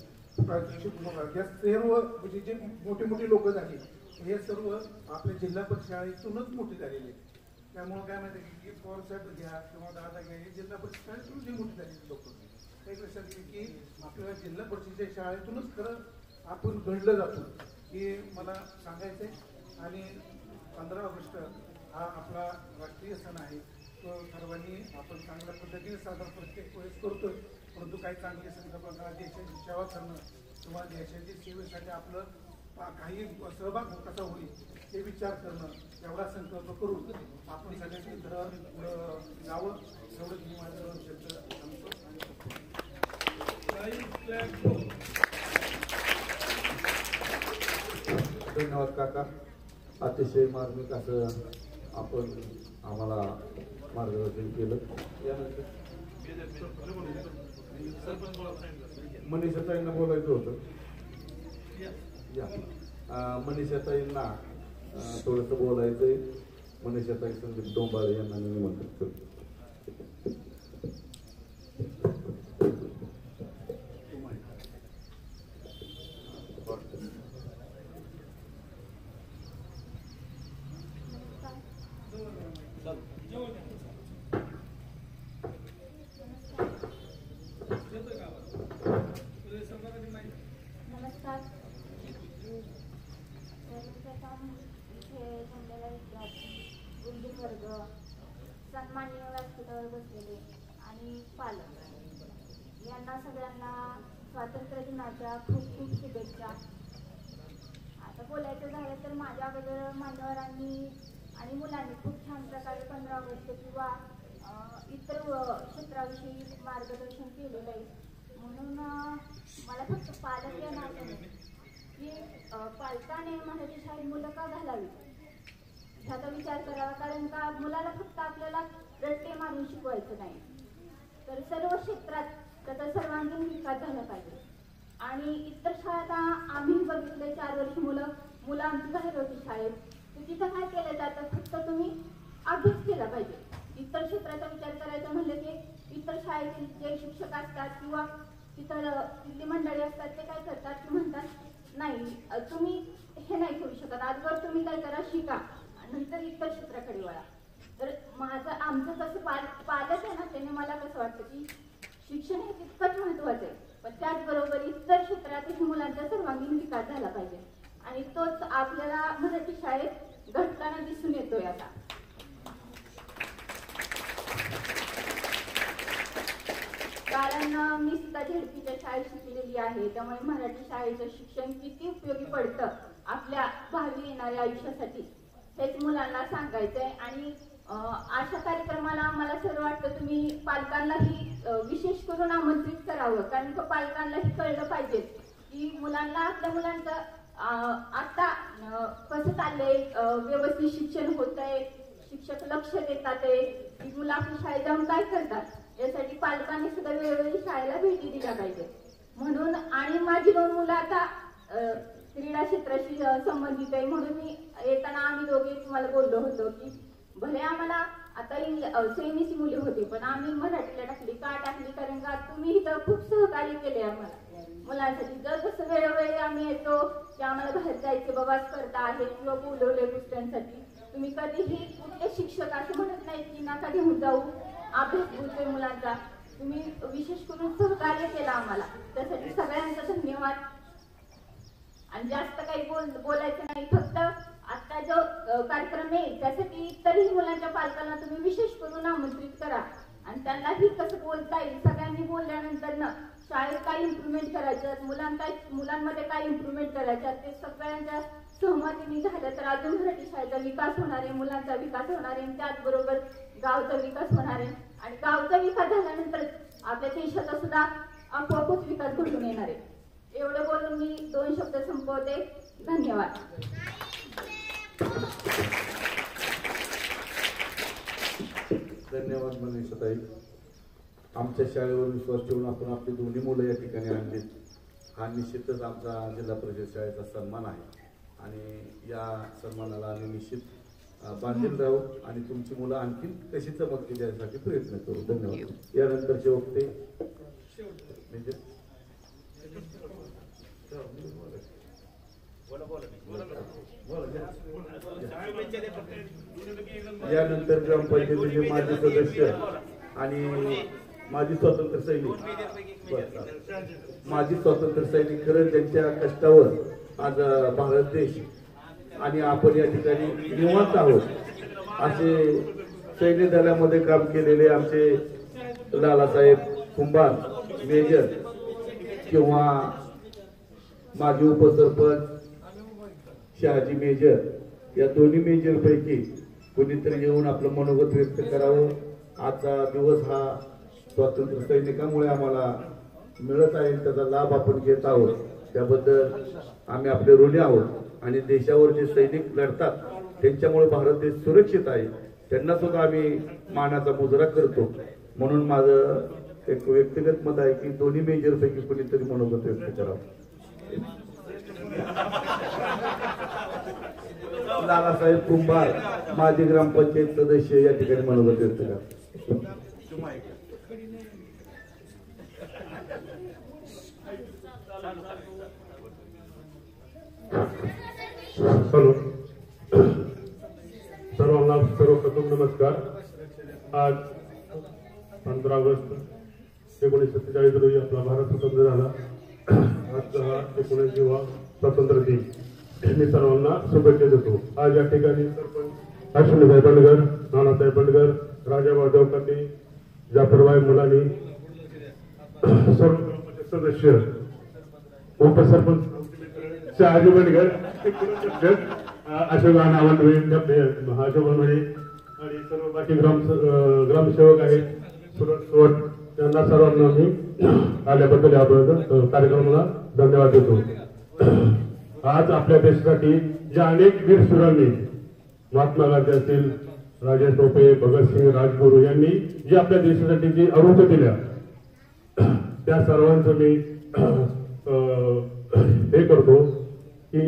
Speaker 10: या सर्व म्हणजे जे मोठे मोठे लोक झाले हे सर्व आपल्या जिल्हा परिषद शाळेतूनच मोठे झालेले. त्यामुळे काय माहिती की पवार साहेब घ्या किंवा दादा घ्या, हे जिल्हा परिषद शाळेतून जे मोठे झालेले लोक. एक लक्षात घ्या की आपल्याला जिल्हा परिषदेच्या शाळेतूनच खरं आपण घडलं जातो हे मला सांगायचंय. आणि 15 ऑगस्ट हा आपला राष्ट्रीय सण आहे, तो सर्वांनी आपण चांगल्या पद्धतीने साजरा प्रत्येक वेळेस करतोय. परंतु काही चांगले संकल्पना, देशाची सेवा करणं किंवा देशाच्या सेवेसाठी आपलं काही सहभाग कसा होईल हे विचार करणं, एवढा संकल्प करून आपण सगळ्यांनी जावं. एवढंच मी माझं 2 शब्द सांगतो आणि
Speaker 1: धन्यवाद काका. अतिशय मार्मिक असं आपण आम्हाला मार्गदर्शन केलं. यानंतर मनीषाताईंना बोलायचं होतं. मनीषाताईंना थोडंसं बोलायचंय. मनीषाताई संदीप डोंबाळे यांना मी निमंत्रित करतो.
Speaker 7: नमस्कार. इथे जमलेला विद्यार्थी, गुरुजी वर्ग, सन्माननीय व्यासपीठावर बसलेले आणि पालक यांना सगळ्यांना स्वातंत्र्य दिनाच्या खूप खूप शुभेच्छा. आता बोलायचं झालं तर माझ्या अगोदर मान्यवरांनी आणि मुलांनी खूप छान प्रकारे 15 ऑगस्ट किंवा इतर क्षेत्राविषयी मार्गदर्शन केलेलं आहे. म्हणून मला फक्त पालक या नात्याने की पालकाने मराठी शाळेत मुलं का घालावी ह्याचा विचार करावा. कारण का मुलाला फक्त आपल्याला रट्टे मारून शिकवायचं नाही, तर सर्व क्षेत्रात त्याचा सर्वांगीण विकास झाला पाहिजे. आणि इतर शाळेत आम्ही बघितले 4 वर्ष मुलं आमची बाहेर होती शाळेत, तर तिथं काय केलं जातं, फक्त तुम्ही अभ्यास केला पाहिजे. इतर क्षेत्राचा विचार करायचा म्हणलं की इतर शाळेतील जे शिक्षक असतात किंवा तिथली मंडळी असतात ते काय करतात की म्हणतात
Speaker 11: नाही तुम्ही हे नाही करू शकत. आजवर तुम्ही काय करा, शिका, नंतर इतर क्षेत्राकडे वळा. तर आमचं कसं पालक आहे ना, त्याने मला कसं वाटतं की शिक्षण हे तितकंच महत्वाचं आहे, पण त्याचबरोबर इतर क्षेत्रातही मुलांचा सर्वांगीण विकास झाला पाहिजे. आणि तोच आपल्याला मराठी शाळेत घडताना दिसून येतोय आता. कारण मी सुद्धा झेडपीच्या शाळेत शिकलेली आहे, त्यामुळे मराठी शाळेचं शिक्षण किती उपयोगी पडतं आपल्या भावी येणाऱ्या आयुष्यासाठी हेच मुलांना सांगायचंय. आणि अशा कार्यक्रमाला मला सर्व वाटतं तुम्ही पालकांनाही विशेष करून आमंत्रित करावं, कारण पालकांनाही कळलं पाहिजे की मुलांना आपल्या मुलांचं आता कसं चाललंय, व्यवस्थित शिक्षण होत आहे, शिक्षक लक्ष देतात आहे की मुलं आपल्या शाळेत जाऊन काय करतात, यासाठी पालकांनी सुद्धा वेळोवेळी शाळेला भेटी दिल्या पाहिजे. म्हणून आणि माझी 2 मुलं आता क्रीडा क्षेत्राशी संबंधित आहे, म्हणून मी येताना आम्ही दोघे तुम्हाला बोललो होतो की भले आम्हाला आता सेमीची मुले होती, पण आम्ही मराठीला टाकली. का टाकली? कारण का तुम्ही इथं खूप सहकार्य केले आम्हाला मुलांसाठी. जसं वेळोवेळी आम्ही येतो की आम्हाला बाहेर जायचे बाबा स्पर्धा आहेत किंवा बोलवले गोष्टींसाठी, तुम्ही कधीही कुठले शिक्षक असं म्हणत नाहीत की नका घेऊन जाऊ, अभ्यास होतोय मुलांचा. तुम्ही विशेष करून सहकार्य केलं आम्हाला, त्यासाठी सगळ्यांचा धन्यवाद. आणि जास्त काही बोलायचं नाही, फक्त आता जो कार्यक्रम आहे त्यासाठी इतरही मुलांच्या पालकांना तुम्ही विशेष करून आमंत्रित करा आणि त्यांनाही कसं बोलता येईल. सगळ्यांनी बोलल्यानंतर ना शाळेत काय इम्प्रुव्हमेंट करायचं, मुलांमध्ये काय इम्प्रुव्हमेंट करायचं, ते सगळ्यांच्या सहमतीने झालं तर अजून मराठी शाळेचा विकास होणार आहे, मुलांचा विकास होणार आहे, त्याचबरोबर गावचा विकास होणार आहे. आणि गावचा विकास झाल्यानंतर आपल्या देशाचा सुद्धा आपोआपच विकास घडून येणार आहे. एवढं बोलून मी 2 शब्द संपवते. धन्यवाद.
Speaker 1: धन्यवाद मनीषाताई. आमच्या शाळेवर विश्वास ठेवून आपण आपली 2 मुलं या ठिकाणी आणलीत, हा निश्चितच आमचा जिल्हा परिषद शाळेचा सन्मान आहे आणि या सन्मानाला आम्ही निश्चित बांधील राहू आणि तुमची मुलं आणखी कशी चमकतील यासाठी प्रयत्न करू. धन्यवाद. यानंतरचे वक्ते यानंतर ग्रामपंचायतीचे माजी सदस्य आणि माजी स्वातंत्र्य सैनिक खरंच त्यांच्या कष्टावर आज भारत देश आणि आपण या ठिकाणी निवांत आहोत. असे सैन्य दलामध्ये काम केलेले आमचे लालासाहेब कुंभार मेजर किंवा माजी उपसरपंच शहाजी मेजर, या दोन्ही मेजर पैकी कोणीतरी येऊन आपलं मनोगत व्यक्त करावं. आजचा दिवस हा स्वातंत्र्य सैनिकांमुळे आम्हाला मिळत आहे, त्याचा लाभ आपण घेत आहोत, त्याबद्दल आम्ही आपले ऋणी आहोत. आणि देशावर जे सैनिक लढतात त्यांच्यामुळे भारत देश सुरक्षित आहे, त्यांना सुद्धा आम्ही मानाचा मुजरा करतो. म्हणून माझं एक व्यक्तिगत मत आहे की दोन्ही मेजर पैकी कोणीतरी मनोगत व्यक्त करावं. लालासाहेब कुंभार माजी ग्रामपंचायत सदस्य या ठिकाणी मनोगत व्यक्त करा.
Speaker 12: हॅलो, सर्वांना सर्वप्रथम नमस्कार. आज 15 ऑगस्ट 1947 रोजी आपला भारत स्वतंत्र झाला. आजचा हा 19वा स्वातंत्र्य दिन. मी सर्वांना शुभेच्छा देतो. आज या ठिकाणी सरपंच अश्विनीभाई बंडगर, नानासाहेब बंडगर, राजाभाऊ देवकाते, जाफरभाई मुलानी, सर्व सदस्य, उपसरपंच शहाजी बंडगर, अशोक आणि सर्व बाकी ग्रामसेवक आहेत, त्यांना सर्वांना मी आल्याबद्दल कार्यक्रमाला धन्यवाद देतो. आज आपल्या देशासाठी ज्या अनेक वीर शूरांनी, महात्मा गांधी असतील, राजेश टोपे, भगतसिंग, राजगुरू यांनी जे आपल्या देशासाठी जी आहुती दिल्या, त्या सर्वांचं मी हे करतो की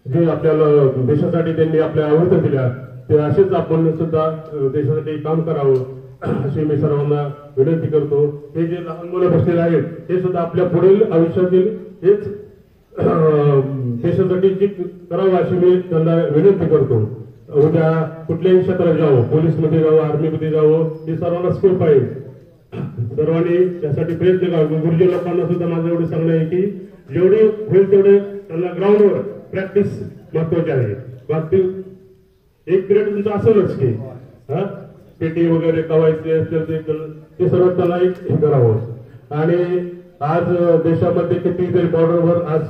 Speaker 12: जे आपल्याला देशासाठी त्यांनी आपल्या आहुती दिल्या ते असेच आपण सुद्धा देशासाठी काम करावं अशी मी सर्वांना विनंती करतो. हे जे लहान मुलं बसलेले आहेत हे सुद्धा आपल्या पुढील आयुष्यातील हेच देशासाठी जे करावं अशी मी त्यांना विनंती करतो. उद्या कुठल्याही क्षेत्रात जावं, पोलीसमध्ये जावं, आर्मीमध्ये जावं, हे सर्वांना स्कोप आहे. सर्वांनी त्यासाठी प्रयत्न करावे. गुरुजी लोकांना सुद्धा माझं एवढं सांगणं आहे की जेवढे होईल तेवढे त्यांना ग्राउंडवर प्रॅक्टिस महत्वाची आहे. बाकी एक पिरियड तुमचं असेलच की पेटी वगैरे कवायचे असेल ते सर्व त्यांना हे करावं. आणि आज देशामध्ये कितीतरी बॉर्डरवर आज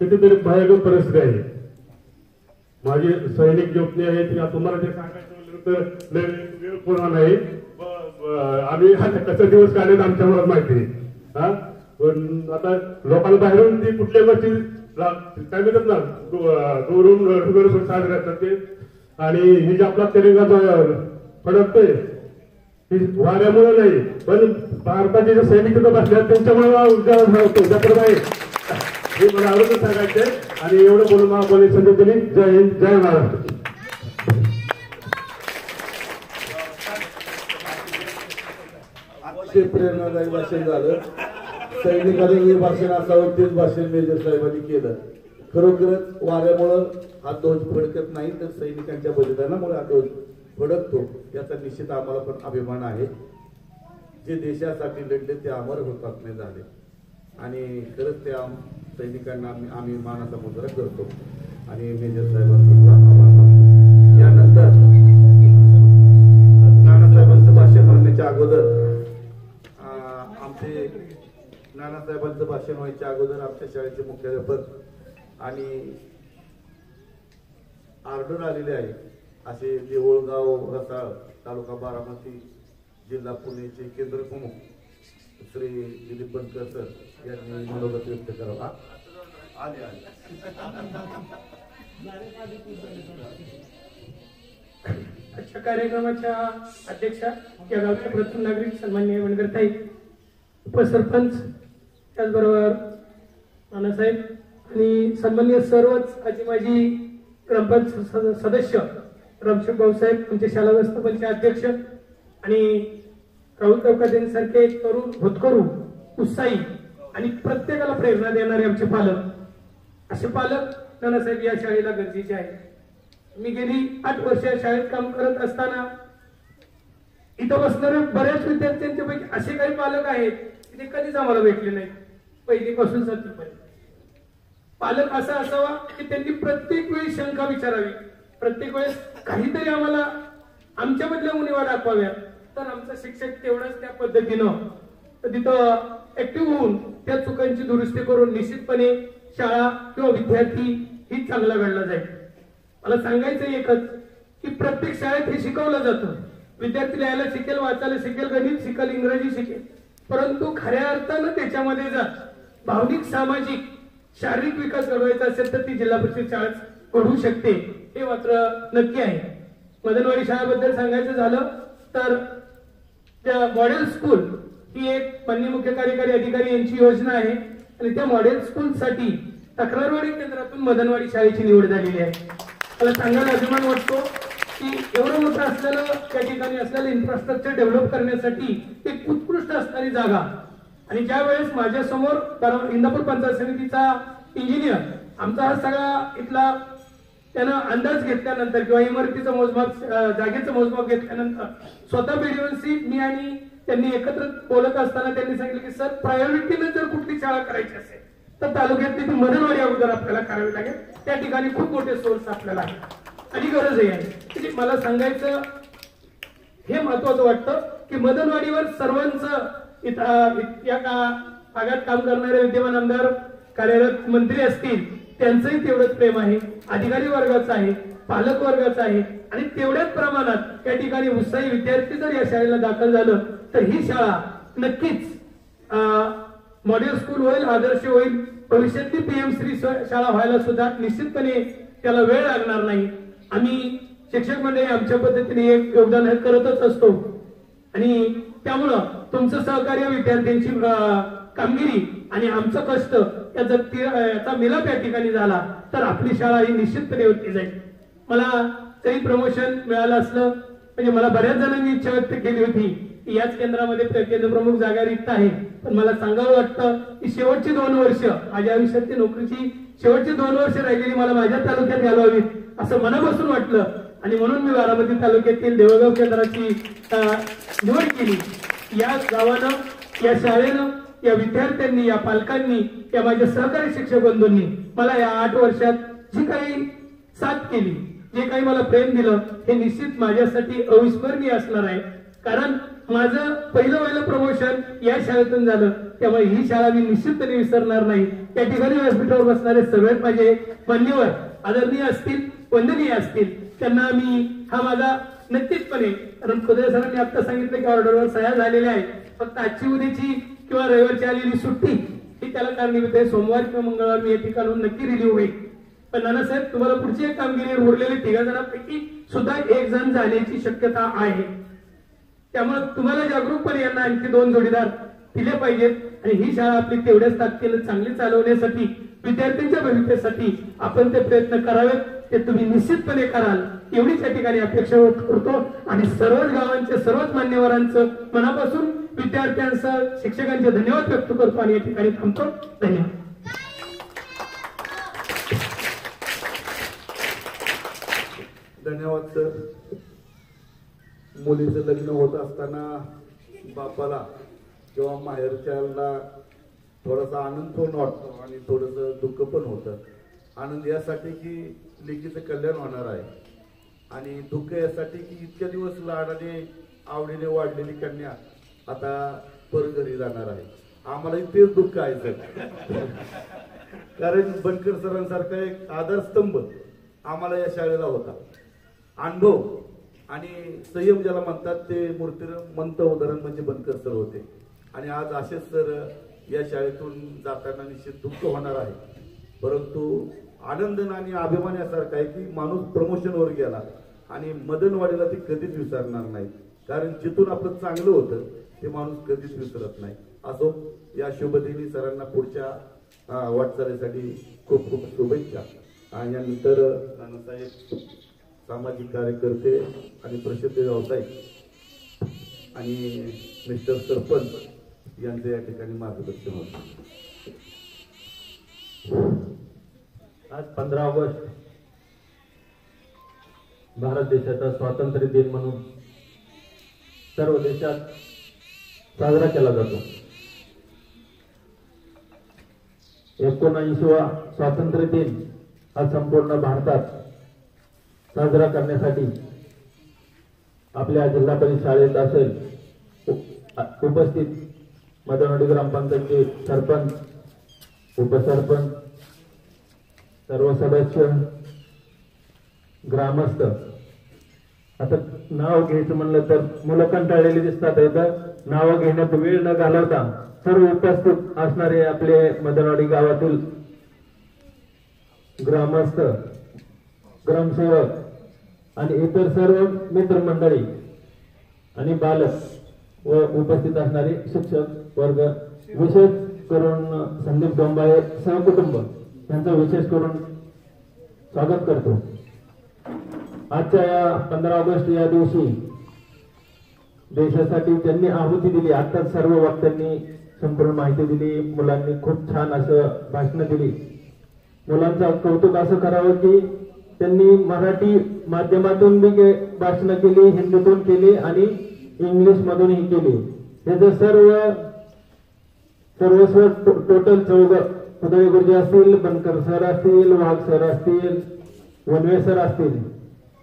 Speaker 12: कितीतरी भयानक परिस्थिती आहे. माझे सैनिक जोपणे आहेत तुम्हाला ते सांगायचं तर वेळ पूर्ण नाही. आम्ही कसे दिवस काढले आमच्या मला माहिती आहे. पण आता लोकांना बाहेरून ती कुठल्या गोष्टी काय म्हणतात ना दूरून साजरे करतात ते. आणि ही जी आपला तिरंगा फडकतोय ही वाऱ्यामुळे नाही पण भारताचे जे सैनिक बसले त्यांच्यामुळे हे मला आवडतं सांगायचंय. आणि एवढं बोलून मला बोलायची संधी दिली. जय हिंद, जय महाराष्ट्र.
Speaker 1: अतिशय प्रेरणादायी भाषण झालं. सैनिकांनी जे भाषण असावं तेच भाषण मेजर साहेबांनी केलं. खरोखरच वाऱ्यामुळं हा ध्वज फडकत नाही तर सैनिकांच्या बलिदानामुळे हा ध्वज फडकतो याचा निश्चित आम्हाला पण अभिमान आहे. जे देशासाठी लढले ते अमर हुतात्मे झाले आणि खरंच त्या सैनिकांना आम्ही मानाचा मुजरा करतो. आणि मेजर साहेबांचा आभार. यानंतर नानासाहेबांचं भाषण होण्याच्या अगोदर आमचे नानासाहेबांचं भाषण व्हायच्या अगोदर आमच्या शाळेचे मुख्याध्यापक आणि ऑर्डर आलेले आहे असे देऊळगाव रसाळ तालुका बारामती जिल्हा पुणेचे केंद्र प्रमुख श्री दिलीप बनकर सर यांनी मनोगत व्यक्त करावा.
Speaker 13: आजच्या कार्यक्रमाच्या अध्यक्षा या गावच्या प्रथम नागरिक सन्माननीय वनगरताई, उपसरपंच, त्याचबरोबर नानासाहेब आणि सन्माननीय सर्वच आजी माजी ग्रामपंचायत सदस्य रामशेठ भाऊसाहेब, आमचे शाला व्यवस्थापनचे अध्यक्ष आणि राहुल चौकादेंसारखे तरुण होतकरू उत्साही आणि प्रत्येकाला प्रेरणा देणारे आमचे पालक, असे पालक नानासाहेब या शाळेला गरजेचे आहेत. मी गेली 8 वर्ष शाळेत काम करत असताना इथं बसणारे बऱ्याच विद्यार्थ्यांच्या पैकी असे काही पालक आहेत की ते कधीच आम्हाला भेटले नाहीत. पहिलीपासून 7वी पर्यंत पालक असा असावा की त्यांनी प्रत्येक वेळी शंका विचारावी, प्रत्येक वेळेस काहीतरी आम्हाला आमच्यामधल्या उणीवा दाखवाव्या, तर आमचा शिक्षक तेवढंच त्या पद्धतीनं तिथं ऍक्टिव्ह होऊन त्या चुकांची दुरुस्ती करून निश्चितपणे शाळा किंवा विद्यार्थी ही चांगला घडला जाईल. मला सांगायचं एकच की प्रत्येक शाळेत हे शिकवलं जातं. विद्यार्थी लिहायला शिकेल, वाचायला शिकेल, गणित शिकेल, इंग्रजी शिकेल, परंतु खऱ्या अर्थानं त्याच्यामध्ये जर भावनिक, सामाजिक, शारीरिक विकास घडवायचा असेल तर ती जिल्हा परिषद शाळेत घडवू शकते, हे मात्र नक्की आहे. मदनवाडी शाळेबद्दल सांगायचं झालं तर त्या मॉडेल स्कूल ही एक माननीय मुख्य कार्यकारी अधिकारी यांची योजना आहे आणि त्या मॉडेल स्कूल साठी तक्रारवाडी केंद्रातून मदनवाडी शाळेची निवड झालेली आहे. मला सांगायला अभिमान वाटतो की एवढं मोठं असलेलं त्या ठिकाणी असलेलं इन्फ्रास्ट्रक्चर डेव्हलप करण्यासाठी एक उत्कृष्ट असणारी जागा. आणि ज्या वेळेस माझ्या समोर इंदापूर पंचायत समितीचा इंजिनियर आमचा हा सगळा इथला त्यानं अंदाज घेतल्यानंतर किंवा इमारतीचं मोजमाप, जागेचं मोजमाप घेतल्यानंतर स्वतः बीडीओसी मी आणि त्यांनी एकत्र बोलत असताना त्यांनी सांगितलं की सर, प्रायोरिटीनं जर कुठली शाळा करायची असेल तर तालुक्यातली ती मदनवाडी अगोदर आपल्याला करावी लागेल. त्या ठिकाणी खूप मोठे सोर्स आपल्याला आहे आणि गरजही आहे. मला सांगायचं हे महत्वाचं वाटतं की मदनवाडीवर सर्वांचं या भागात काम करणारे विद्यमान आमदार, कार्यरत मंत्री असतील, त्यांचंही तेवढंच प्रेम आहे, अधिकारी वर्गाचं आहे, पालक वर्गाचं आहे आणि तेवढ्याच प्रमाणात त्या ठिकाणी उत्साही विद्यार्थी जर या शाळेला दाखल झालं तर ही शाळा नक्कीच मॉडेल स्कूल होईल, आदर्श होईल. भविष्यातली पीएम-श्री शाळा व्हायला सुद्धा निश्चितपणे त्याला वेळ लागणार नाही. आम्ही शिक्षक मंडळी आमच्या पद्धतीने एक योगदान करतच असतो आणि त्यामुळं तुमचं सहकार्य, विद्यार्थ्यांची कामगिरी आणि आमचं कष्ट याचा मिलाप या ठिकाणी झाला तर आपली शाळा ही निश्चितपणे होती जाईल. मला जरी प्रमोशन मिळालं असलं म्हणजे मला बऱ्याच जणांनी इच्छा व्यक्त केली होती की याच केंद्रामध्ये केंद्रप्रमुख जागा रिक्त आहे, पण मला सांगावं वाटतं की शेवटची 2 वर्ष माझ्या आयुष्यातली नोकरीची शेवटची 2 वर्ष राहिलेली मला माझ्या तालुक्यात घालवावीत असं मनापासून वाटलं आणि म्हणून मी बारामती तालुक्यातील देवळगाव केंद्राची निवड केली. या गावानं, या शाळेनं, या विद्यार्थ्यांनी, या पालकांनी, या माझ्या सहकारी शिक्षक बंधूंनी मला या 8 वर्षात जी काही साथ केली, जे काही मला प्रेम दिलं, हे निश्चित माझ्यासाठी अविस्मरणीय असणार आहे. कारण माझं पहिलं प्रमोशन या शाळेतून झालं, त्यामुळे ही शाळा मी निश्चितपणे विसरणार नाही. त्या ठिकाणी व्यासपीठावर बसणारे सगळ्यात माझे मान्यवर आदरणीय असतील, वंदनीय असतील, त्यांना मी हा माझा नक्कीचपणे, कारण खुदे सरांनी आता सांगितलं की ऑर्डरवर सह्या झालेल्या आहेत, फक्त आजची उद्याची किंवा रविवारची आलेली सुट्टी ही त्याला कारणीभूत आहे. सोमवार किंवा मंगळवार मी या ठिकाणून नक्की रिलीव्ह होईल. पण नानासाहेब, तुम्हाला पुढची एक कामगिरी उरलेली 3 जणांपैकी सुद्धा 1 जण जाण्याची शक्यता आहे. त्यामुळे तुम्हाला जागरूकपणे यांना आणखी 2 जोडीदार दिले पाहिजेत आणि ही शाळा आपली तेवढ्याच ताकदीने चांगली चालवण्यासाठी, विद्यार्थ्यांच्या भविष्यासाठी आपण ते प्रयत्न करावेत. ते तुम्ही निश्चितपणे कराल एवढीच या ठिकाणी अपेक्षा करतो आणि सर्वच गावांचे, सर्वच मान्यवरांचं मनापासून विद्यार्थ्यांचं, शिक्षकांचे धन्यवाद व्यक्त करतो आणि या ठिकाणी थांबतो. धन्यवाद.
Speaker 1: धन्यवाद सर. मुलीचं लग्न होत असताना बापाला किंवा माहेरच्याला थोडासा आनंद पण वाटतो आणि थोडंसं दुःख पण होतं. आनंद यासाठी की लेकीचं कल्याण होणार आहे आणि दुःख यासाठी की इतक्या दिवस लाडाने आवडीने वाढलेली कन्या आता परघरी जाणार आहे. आम्हाला तेच दुःख आहे सर. कारण बनकर सरांसारखा एक आधारस्तंभ आम्हाला या शाळेला होता. अनुभव आणि संयम ज्याला म्हणतात ते मूर्तिमंत उदाहरण म्हणजे बनकर सर होते आणि आज असेच सर या शाळेतून जाताना निश्चित दुःख होणार आहे. परंतु आनंद आणि अभिमान यासारखा आहे की माणूस प्रमोशनवर गेला आणि मदनवाडीला ती कधीच विसरणार नाही. कारण जिथून आपलं चांगलं होतं ते माणूस कधीच विसरत नाही. असो, या शुभदिनी सरांना पुढच्या वाटचालीसाठी खूप खूप शुभेच्छा. आणि यानंतर नानासाहेब सामाजिक कार्यकर्ते आणि प्रसिद्ध व्यावसायिक आणि मिस्टर सरपंच यांचे या ठिकाणी मार्गदर्शन होतं.
Speaker 8: आज 15 ऑगस्ट भारत देशाचा स्वातंत्र्य दिन म्हणून सर्व देशात साजरा केला जातो. 79वा स्वातंत्र्य दिन हा संपूर्ण भारतात साजरा करण्यासाठी आपल्या जिल्हा परिषद शाळेत असेल उपस्थित मदनवाडी ग्रामपंचायतचे सरपंच, उपसरपंच, सर्व सदस्य, ग्रामस्थ. आता नाव घ्यायचं म्हणलं तर मुलं कंटाळलेली दिसतात. नाव घेण्यात वेळ न घालवता सर्व उपस्थित असणारे आपले मदनवाडी गावातील ग्रामस्थ, ग्रामसेवक आणि इतर सर्व मित्रमंडळी आणि बालक व उपस्थित असणारे शिक्षक वर्ग, विशेष करून संदीप डोंबाळे सहकुटुंब यांचं विशेष करून स्वागत करतो. आजच्या या 15 ऑगस्ट या दिवशी देशासाठी त्यांनी आहुती दिली. आताच सर्व वक्त्यांनी संपूर्ण माहिती दिली. मुलांनी खूप छान असं भाषण दिली. मुलांचं कौतुक असं करावं की त्यांनी मराठी माध्यमातून बी भाषण केली, हिंदीतून केली आणि इंग्लिश मधूनही केली. त्याचं सर्वस्व टोटल 14 उदय गुरुजी असतील, बनकर सर असतील, वाघ सर असतील, वनवे सर असतील,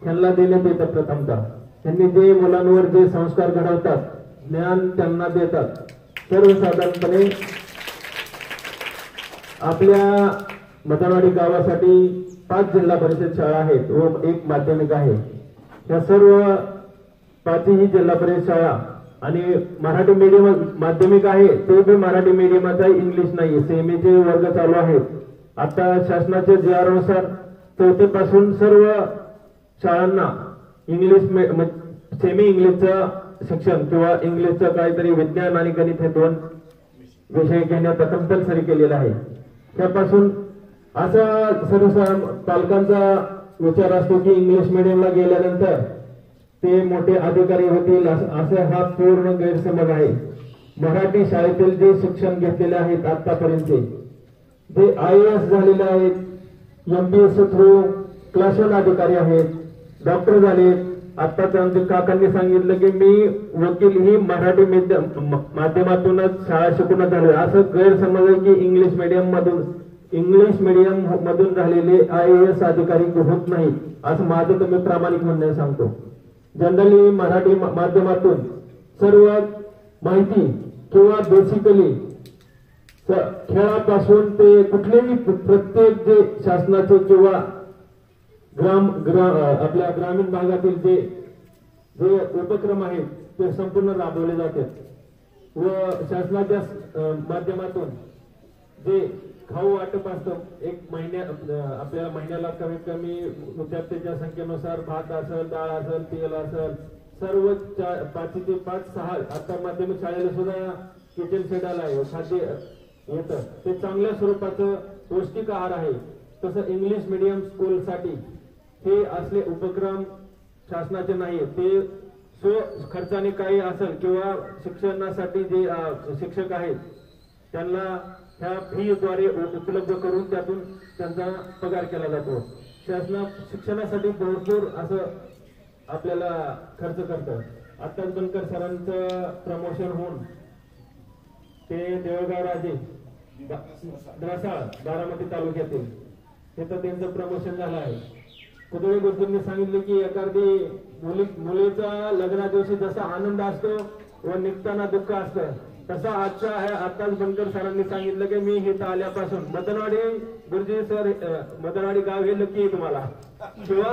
Speaker 8: त्यांना देण्यात येतं. प्रथमतः त्यांनी जे मुलांवर जे संस्कार घडवतात, ज्ञान त्यांना देतात. सर्वसाधारणपणे आपल्या मदनवाडी गावासाठी 5 जिल्हा परिषद शाळा आहेत व 1 माध्यमिक आहे. या सर्व 5ही जिल्हा परिषद शाळा आणि मराठी मीडियम माध्यमिक आहे, ते बी मराठी मीडियमच आहे, इंग्लिश नाही. सेमीचे वर्ग चालू आहेत. आता शासनाच्या GR नुसार 4थी पासून सर्व शाळांना इंग्लिश सेमी इंग्लिशचं शिक्षण किंवा इंग्लिशचं काहीतरी विज्ञान आणि गणित हे 2 विषय घेण्याचा कंपल्सरी केलेला आहे. त्यापासून असा सर्व पालकांचा विचार असतो की इंग्लिश मिडियमला गेल्यानंतर
Speaker 14: ते मोठे अधिकारी होतील असे हा पूर्ण गैरसमज आहे. मराठी शाळेतील जे शिक्षण घेतलेले आहेत आतापर्यंत, जे IAS झालेले आहेत, MPSC थ्रू क्लास 1 अधिकारी आहेत, डॉक्टर झालेत. आता त्यांच्या काकांनी सांगितलं की मी वकील ही मराठी माध्यमातूनच शाळा शिकूनच झाले. असं गैरसमज आहे की इंग्लिश मीडियम मधून झालेले IAS अधिकारी होत नाही, असं माझं तर मी प्रामाणिक म्हणणं सांगतो. जनरली मराठी माध्यमातून सर्व माहिती किंवा बेसिकली खेळापासून ते कुठलेही प्रत्येक जे शासनाचे किंवा आपल्या ग्रामीण भागातील जे उपक्रम आहेत ते संपूर्ण राबवले जातात व शासनाच्या माध्यमातून जे खाऊ वाटप असतं, एक आपल्याला महिन्याला कमीत कमी विद्यार्थ्यांच्या संख्येनुसार भात असेल, डाळ असेल, तेल असेल, सर्व 5 ते 5-6 आता माध्यमिक शाळेला सुद्धा किचन सेट आलाय, खाद्य येतं, ते चांगल्या स्वरूपाचं पौष्टिक आहार आहे. तसं इंग्लिश मीडियम स्कूलसाठी हे असले उपक्रम शासनाचे नाही, ते स्व खर्चाने काही असेल किंवा शिक्षणासाठी जे शिक्षक आहेत त्यांना ह्या फीद्वारे उपलब्ध करून त्यातून त्यांचा पगार केला जातो. शासन शिक्षणासाठी भरपूर असं आपल्याला खर्च करतं. आत्ताच बनकर सरांचं प्रमोशन होऊन ते देवळगाव राजे ढसाळ बारामती तालुक्यातील तिथं त्यांचं प्रमोशन झालं आहे. कुदळे गुरुजींनी सांगितले की एखादी मुलीचा लग्ना दिवशी जसा आनंद असतो व निघताना दुःख असतं, तसा आताच बनकर सरांनी सांगितलं की मी इथं आल्यापासून मदनवाडी गुरुजी सर मदनवाडी गाव हे नक्की तुम्हाला किंवा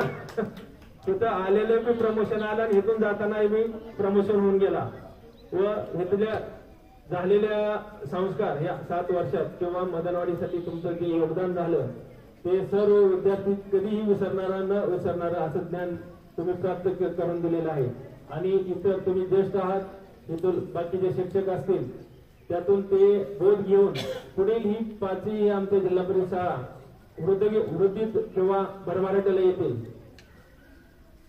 Speaker 14: तिथं आलेले मी प्रमोशन आलं आणि इथून जाताना मी प्रमोशन होऊन गेला व इथल्या झालेल्या संस्कार या 7 वर्षात किंवा मदनवाडीसाठी तुमचं जे योगदान झालं ते सर्व विद्यार्थी कधीही न विसरणारं असं ज्ञान तुम्ही प्राप्त करून दिलेलं आहे. आणि इतर तुम्ही ज्येष्ठ आहात, इथून बाकीचे शिक्षक असतील त्यातून ते बोध घेऊन पुढील ही 5ही आमच्या जिल्हा परिषद शाळा वृद्धीत किंवा भरभराटीला येतील.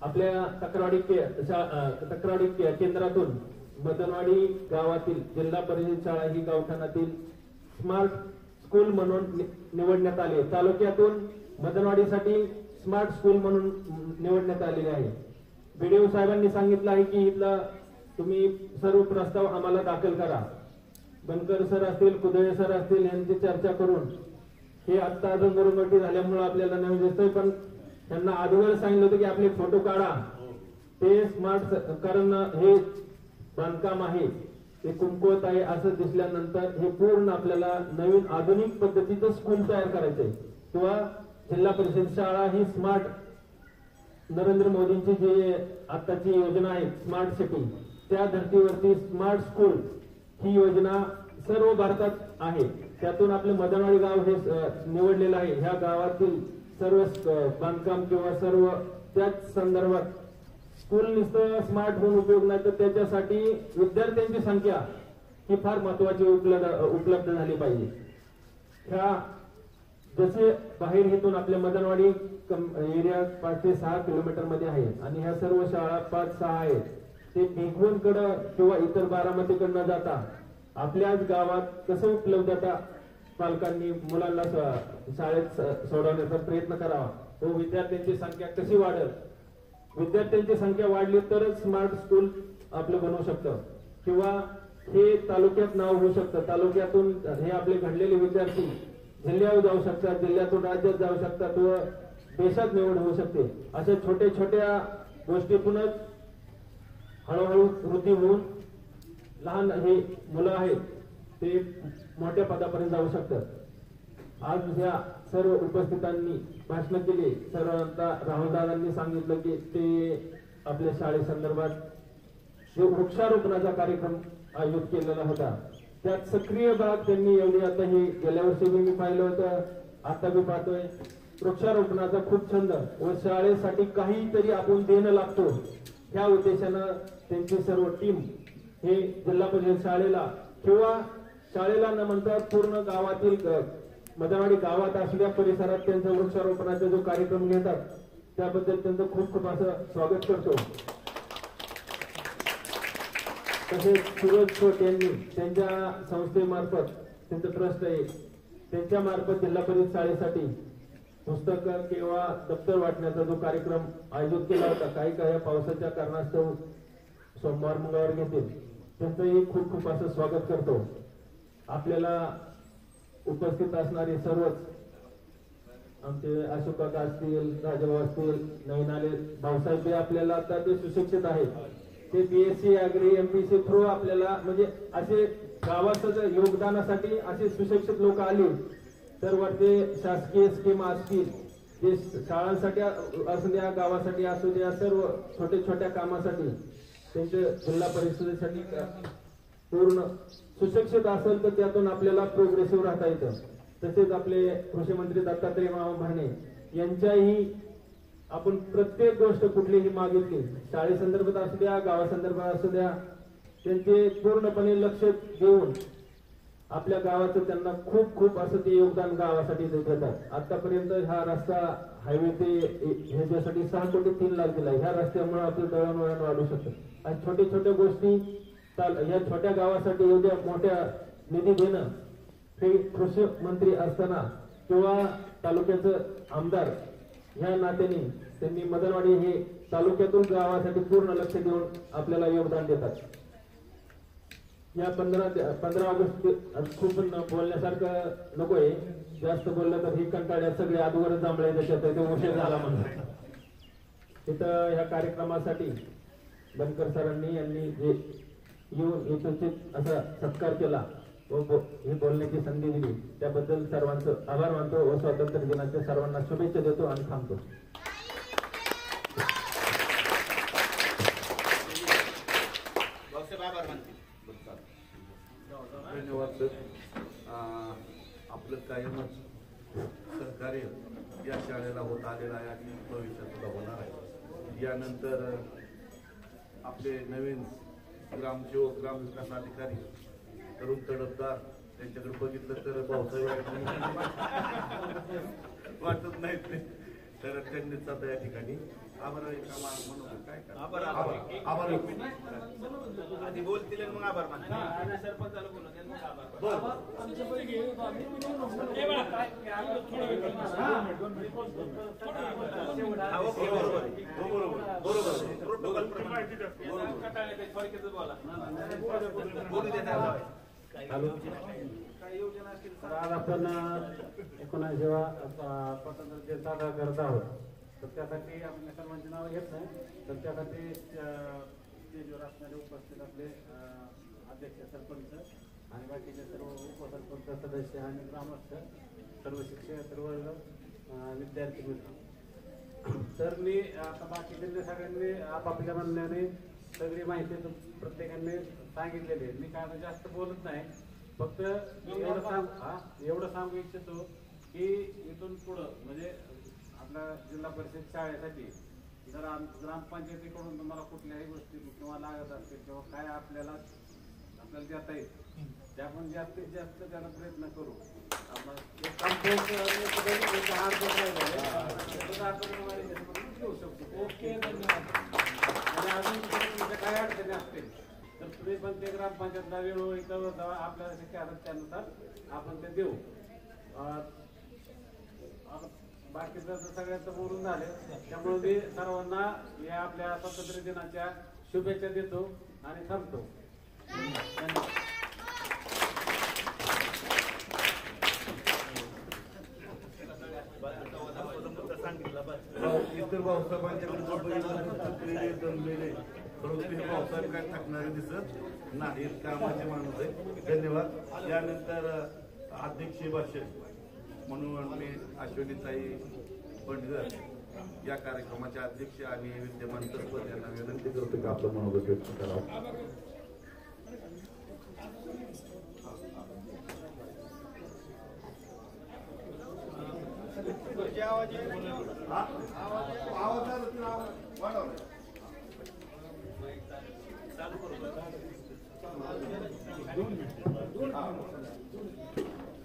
Speaker 14: आपल्या तक्रारवाडी केंद्रातून मदनवाडी गावातील जिल्हा परिषद शाळा ही गावठाणातील स्मार्ट स्कूल म्हणून निवडण्यात आले. तालुक्यातून मदनवाडीसाठी स्मार्ट स्कूल म्हणून निवडण्यात आलेले आहे. BDO साहेबांनी सांगितलं आहे की इथला तुम्ही सर्व प्रस्ताव आम्हाला दाखल करा. बनकर सर असतील, कुदळे सर असतील यांची चर्चा करून हे आत्ता अजून गरुंगटी झाल्यामुळे आपल्याला नवीन दिसतंय, पण त्यांना अगोदर सांगितलं होतं की आपले फोटो काढा, ते स्मार्ट कारण हे बांधकाम आहे ते कुंकवत आहे असं दिसल्यानंतर हे पूर्ण आपल्याला नवीन आधुनिक पद्धतीचं स्कूल तयार करायचंय किंवा जिल्हा परिषद शाळा ही स्मार्ट नरेंद्र मोदींची जी आताची योजना आहे स्मार्ट सिटी, त्या धर्तीवरती स्मार्ट स्कूल ही योजना सर्व भारतात आहे. त्यातून आपले मदनवाडी गाव हे निवडलेलं आहे. ह्या गावातील सर्व बांधकाम किंवा सर्व त्याच संदर्भात स्कूल नुसतं स्मार्ट होऊन उपयोग नाही तर त्याच्यासाठी विद्यार्थ्यांची संख्या ही फार महत्वाची उपलब्ध झाली पाहिजे. ह्या जसे बाहेर इथून आपल्या मदनवाडी एरिया 5 ते 6 किलोमीटर मध्ये आहे आणि ह्या सर्व शाळा 5-6 आहेत. ते भिगवणकडं किंवा इतर बारामतीकडे न जाता आपल्याच गावात कसं उपलब्धता पालकांनी मुलांना शाळेत सोडवण्याचा प्रयत्न करावा व विद्यार्थ्यांची संख्या कशी वाढेल. विद्यार्थ्यांची संख्या वाढली तरच स्मार्ट स्कूल आपलं बनवू शकतं किंवा हे तालुक्यात नाव होऊ शकतं. तालुक्यातून हे आपले घडलेले विद्यार्थी जिल्ह्यावर जाऊ शकतात, जिल्ह्यातून राज्यात जाऊ शकतात व देशात निवड होऊ शकते. अशा छोट्या छोट्या गोष्टीतूनच हळूहळू वृद्धी होऊन लहान हे मुलं आहेत ते मोठ्या पदापर्यंत जाऊ शकतात. आज या सर्व उपस्थितांनी भाषण केली. सर्वांना राहुलदादांनी सांगितलं की ते आपल्या शाळेसंदर्भात जो वृक्षारोपणाचा कार्यक्रम आयोजित केलेला होता त्यात सक्रिय भाग त्यांनी एवढी आता ही गेल्या वर्षी मी पाहिलं होतं, आता मी पाहतोय. वृक्षारोपणाचा खूप छंद व शाळेसाठी काहीतरी आपण देणं लागतो ह्या उद्देशानं त्यांची सर्व टीम हे जिल्हा परिषद शाळेला किंवा शाळेला न म्हणता पूर्ण गावातील मदनवाडी गावात असलेल्या परिसरात त्यांचा वृक्षारोपणाचा जो कार्यक्रम घेतात त्याबद्दल त्यांचं खूप खूप असं स्वागत करतो. तसेच सूरज खोट यांनी त्यांच्या संस्थेमार्फत, त्यांचं ट्रस्ट आहे, त्यांच्या मार्फत जिल्हा परिषद शाळेसाठी पुस्तकं किंवा दप्तर वाटण्याचा जो कार्यक्रम आयोजित केला होता, काही पावसाच्या कारणास्तव सोमवार मंगळवार घेतील, त्यांचंही खूप खूप असं स्वागत करतो. आपल्याला उपस्थित असणारे सर्वच आमचे अशोक काका असतील, राजाभाऊ असतील, नवीन आले भाऊसाहेब जे आपल्याला आता ते सुशिक्षित आहेत, ते BSc ऍग्री MPC थ्रू आपल्याला म्हणजे असे गावाचं योगदानासाठी असे सुशिक्षित लोक आले तर वरते शासकीय स्कीम असतील, जे शाळांसाठी असू द्या, गावासाठी असू द्या, सर्व छोट्या छोट्या कामासाठी त्यांच्या जिल्हा परिषदेसाठी पूर्ण सुशिक्षित असेल तर त्यातून आपल्याला प्रोग्रेसिव्ह राहता येतं. तसेच आपले कृषी मंत्री दत्तात्रय मामा भरणे यांच्याही आपण प्रत्येक गोष्ट कुठलीही मागितली, शाळेसंदर्भात असू द्या, गावासंदर्भात असू द्या, त्यांचे पूर्णपणे लक्ष देऊन आपल्या गावाचं त्यांना खूप खूप असं ते योगदान गावासाठी देतात. आतापर्यंत हा रस्ता हायवे ते ह्याच्यासाठी 6.3 लाख दिला. ह्या रस्त्यामुळे आपलं दळणवळण वाढू शकतं. आणि छोट्या छोट्या गोष्टी या छोट्या गावासाठी एवढ्या मोठ्या निधी देणं हे कृषी मंत्री असताना किंवा तालुक्याचं आमदार ह्या नात्याने त्यांनी मदनवाडी हे तालुक्यातून गावासाठी पूर्ण लक्ष देऊन आपल्याला योगदान देतात. या 15 ऑगस्ट खूप बोलण्यासारखं नको आहे, जास्त बोललं तर ही कंटाळ्या सगळे अगोदर जांभळे त्याच्यात ते उशीर झाला म्हणून. तिथं ह्या कार्यक्रमासाठी बनकर सरांनी यांनी जे येऊन यथोचित असा सत्कार केला व ही बोलण्याची संधी दिली त्याबद्दल सर्वांचं आभार मानतो व स्वातंत्र्य दिनाच्या सर्वांना शुभेच्छा देतो आणि थांबतो.
Speaker 1: धन्यवाद सर. आपलं कायमच सहकार्य या शाळेला होत आलेलं आहे आणि भविष्यात सुद्धा होणार आहे. यानंतर आपले नवीन ग्रामसेवक, ग्रामविकास अधिकारी तरुण तडफदार त्यांच्याकडे बघितलं तर भाऊसाहेब वाटत नाही ते, तर त्यांनीच आता या ठिकाणी आभार म्हणून काय आभार आधी बोलतील मग आभार मानतील. सरपंचाला
Speaker 8: आज आपण 19व्या स्वातंत्र्य दिन साजरा करत आहोत. तर त्यासाठी आपल्या सर्वांची नावं घेत नाही, तर त्यासाठी स्टेजवर असणारे उपस्थित आपले अध्यक्ष, सरपंच आणि बाकीचे सर्व उपसरपंच, सदस्य आणि ग्रामस्थ, सर्व शिक्षक, सर्व विद्यार्थी मित्र. तर मी आता बाकीच्या सगळ्यांनी आपापल्या म्हणण्याने सगळी माहिती प्रत्येकाने सांगितलेली आहे. मी काय जास्त बोलत नाही, फक्त एवढं सांगू इच्छितो की इथून पुढं म्हणजे आपल्या जिल्हा परिषद शाळेसाठी जर ग्रामपंचायतीकडून तुम्हाला कुठल्याही गोष्टी किंवा लागत असतील किंवा काय आपल्याला देता येईल ते आपण जास्तीत जास्त त्याला प्रयत्न करू. घेऊ शकतो. ओके, धन्यवाद. आणि अजून तुमच्या काय अडचणी असतील तर तुम्ही पण ते ग्रामपंचायतला वेळोवेळी आपल्याला शक्य आलं त्यानुसार आपण ते देऊ. बाकीचं सगळ्यांचं बोलून झाले, त्यामुळे मी सर्वांना या आपल्या स्वातंत्र्य दिनाच्या शुभेच्छा देतो आणि थांबतो. धन्यवाद.
Speaker 1: इतर भाऊसाहेबांच्याकडे जमलेले परंतु भाऊसाहेब काय थकणारे दिसत नाहीत, कामाचे माणूस आहे. धन्यवाद. यानंतर अध्यक्षीय भाषण म्हणून मी अश्विनीताई बंडगर या कार्यक्रमाचे अध्यक्ष आणि विद्यमान तत्पर यांना विनंती करतो की आपलं मनोगत व्यक्त करावं.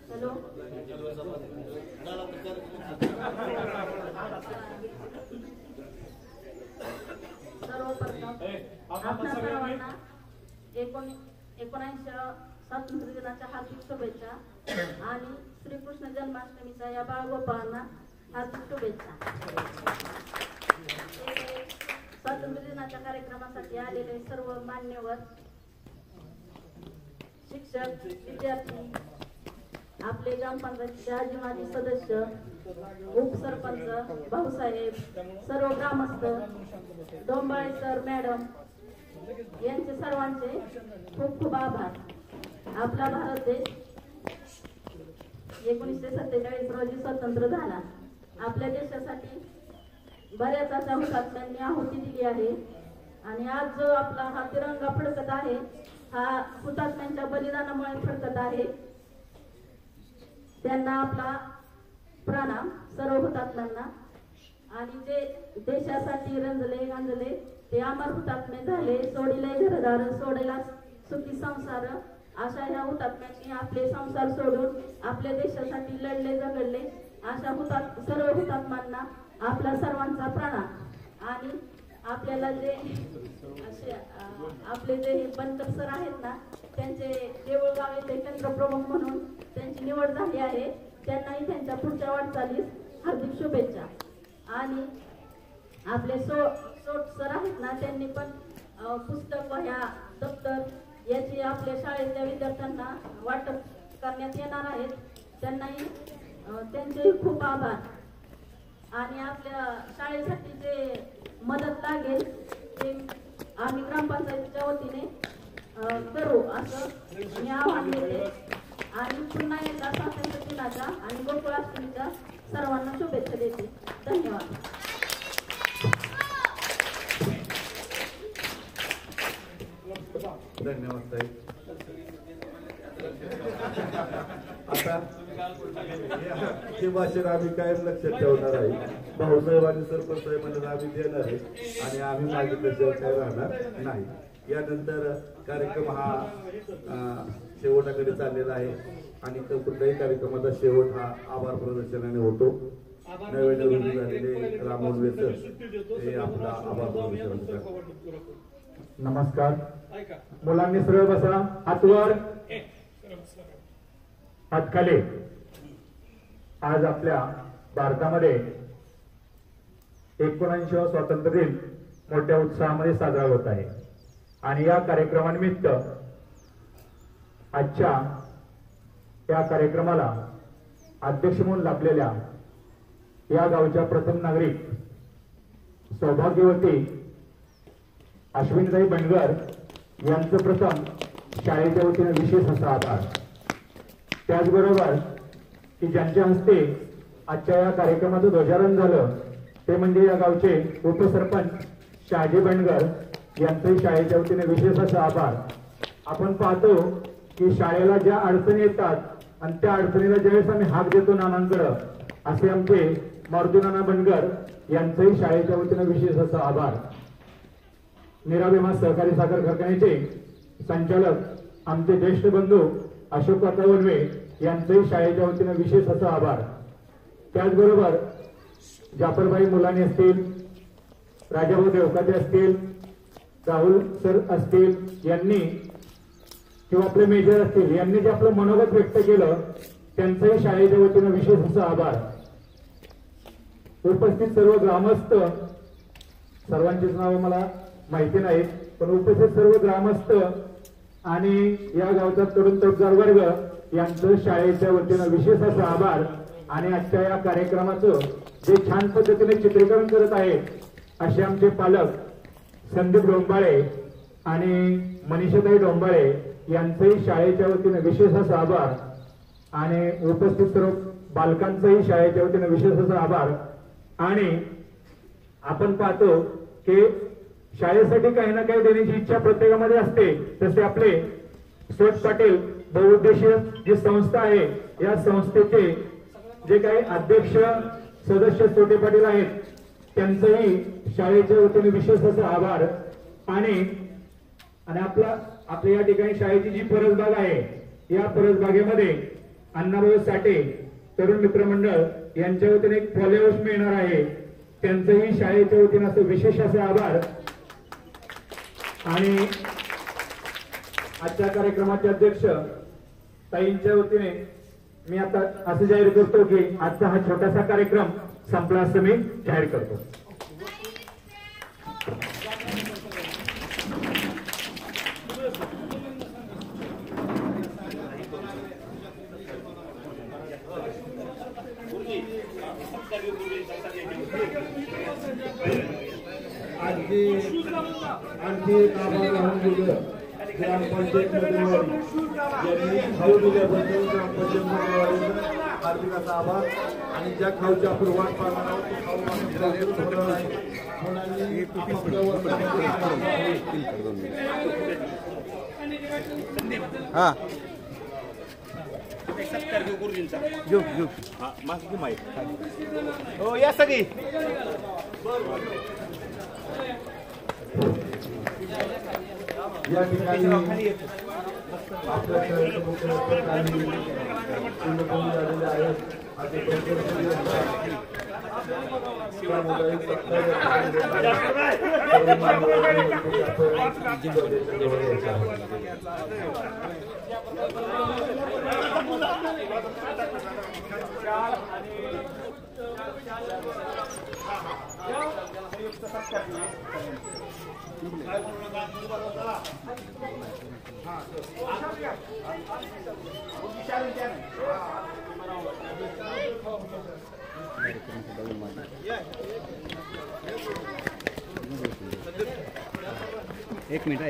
Speaker 11: हॅलो, सर्वप्रथम आपल्या सर्वांना
Speaker 15: 1979 स्वातंत्र्य दिनाच्या हार्दिक शुभेच्छा आणि श्रीकृष्ण जन्माष्टमीच्या या बाळगोपाळांना हार्दिक शुभेच्छा. स्वातंत्र्य दिनाच्या कार्यक्रमासाठी आलेले सर्व मान्यवर, शिक्षक, विद्यार्थी, आपले ग्रामपंचायतीचे आजी माजी सदस्य, उपसरपंच, भाऊसाहेब, सर्व ग्रामस्थ, डोंबाळे सर, मॅडम यांचे सर्वांचे खूप खूप आभार. आपला भारत देश 1947 रोजी स्वतंत्र झाला. आपल्या देशासाठी बऱ्याच अशा हुतात्म्यांनी आहुती दिली आहे आणि आज जो आपला हा तिरंगा फडकत आहे हा हुतात्म्यांच्या बलिदानामुळे फडकत आहे. त्यांना आपला प्रणाम सर्व हुतात्म्यांना. आणि जे देशासाठी रंजले गांजले ते अमर हुतात्मे झाले. सोडिले घरदार सोडेला सुखी संसार, अशा ह्या हुतात्म्यांनी आपले संसार सोडून आपल्या देशासाठी लढले झगडले. अशा सर्व हुतात्म्यांना आपला सर्वांचा प्रणाम. आणि आपल्याला जे असे आपले जे बनकर सर आहेत ना, त्यांचे देऊळगाव येथे केंद्रप्रमुख म्हणून त्यांची निवड झाली आहे. त्यांनाही त्यांच्या पुढच्या वाटचालीस हार्दिक शुभेच्छा. आणि आपले सोट सर आहेत ना, त्यांनी पण पुस्तक, वह्या, दप्तर याची आपल्या शाळेतल्या विद्यार्थ्यांना वाटप करण्यात येणार आहेत. त्यांनाही त्यांचेही खूप आभार. आणि आपल्या शाळेसाठी जे मदत लागेल ते आम्ही ग्रामपंचायतीच्या वतीने करू असं मी आव्हान देते. आणि पुन्हा एकदा स्वातंत्र्य दिनाच्या आणि गोकुळाष्टमीच्या सर्वांना शुभेच्छा देते. धन्यवाद.
Speaker 1: धन्यवाद ताई. आता हे भाषण आम्ही कायम लक्षात ठेवणार आहे. भाऊसाहेब आणि सरपंच साहेबांना आम्ही देणार आहे आणि आम्ही मागितल्याशिवाय काय राहणार नाही. यानंतर कार्यक्रम हा शेवटाकडे चाललेला आहे आणि कुठल्याही कार्यक्रमाचा शेवट हा आभार प्रदर्शनाने होतो. नव्याने रुजू झालेले रामोलवे सर हे आपला आभार प्रदर्शन करतात.
Speaker 16: नमस्कार. मुलांनी सरळ बसा. हातवर, हात खाली. आज आपल्या भारतामध्ये 79वा स्वातंत्र्य दिन मोठ्या उत्साहामध्ये साजरा होत आहे. आणि या कार्यक्रमानिमित्त आजच्या या कार्यक्रमाला अध्यक्ष म्हणून लाभलेल्या या गावच्या प्रथम नागरिक सौभाग्यवती अश्विनीताई बंडगर यांचं प्रथम शाळेच्या वतीने विशेष असा आभार. त्याचबरोबर की ज्यांच्या हस्ते आजच्या या कार्यक्रमाचं ध्वजारोहण झालं ते म्हणजे या गावचे उपसरपंच शहाजी बंडगर यांचंही शाळेच्या वतीने विशेष असा आभार. आपण पाहतो की शाळेला ज्या अडचणी येतात आणि त्या अडचणीला ज्यावेळेस आम्ही हाक देतो नानांकडं, असे आमचे मारुती नाना बंडगर यांचंही शाळेच्या वतीने विशेष असा आभार. मीरा भीमा सहकारी साखर कारखान्याचे संचालक आमचे ज्येष्ठ बंधू अशोक काका वनवे यांचंही शाळेच्या वतीने विशेष असा आभार. त्याचबरोबर जाफरभाई मुलानी असतील, राजाभाऊ देवकाते असतील, राहुल सर असतील यांनी किंवा आपले मेजर असतील यांनी जे आपलं मनोगत व्यक्त केलं त्यांचंही शाळेच्या वतीने विशेष असा आभार. उपस्थित सर्व ग्रामस्थ, सर्वांचीच नावं मला माहिती नाहीत, पण उपस्थित सर्व ग्रामस्थ आणि या गावचा तरुण तरुणगार वर्ग यांचं शाळेच्या वतीनं विशेष असा आभार. आणि आजच्या या कार्यक्रमाचं जे छान पद्धतीने चित्रीकरण करत आहेत असे आमचे पालक संदीप डोंबाळे आणि मनीषाताई डोंबाळे यांचंही शाळेच्या वतीने विशेष असा आभार. आणि उपस्थित सर्व बालकांचंही शाळेच्या वतीने विशेष असा आभार. आणि आपण पाहतो की शाळेसाठी काही ना काही देण्याची इच्छा प्रत्येकामध्ये असते. तसे आपले स्वच्छ पाटील बहुउद्देशीय जी संस्था आहे या संस्थेचे जे काही अध्यक्ष सदस्य सोटे पाटील आहेत त्यांचंही शाळेच्या वतीने विशेष असा आभार. आणि आपल्या या ठिकाणी शाळेची जी परसबाग आहे या परसबागेमध्ये अण्णाभाऊ साठे तरुण मित्र मंडळ यांच्या वतीने एक पॉली हाऊस मिळणार आहे, त्यांचंही शाळेच्या वतीने असं विशेष असे आभार. आणि आजच्या कार्यक्रमाचे अध्यक्ष ताईंच्या वतीने मी आता असं जाहीर करतो की आजचा हा छोटासा कार्यक्रम संपला असं मी जाहीर करतो.
Speaker 2: आणखी एक आभार राहून गेलं ग्रामपंचायत मंगळवारी यांनी खाऊ दिल्याबद्दल ग्रामपंचायत मंगळवारीचा हार्दिक असा आभार. आणि ज्या खाऊची आपण वाट पाहणार आहोत तो खाऊ मुलांनी
Speaker 4: हा हो या सगळी
Speaker 2: या ठिकाणी आपल्या शाळेचे मुख्याध्यापक आणि पूर्णपणे झालेले आहेत.
Speaker 4: एक मिनिट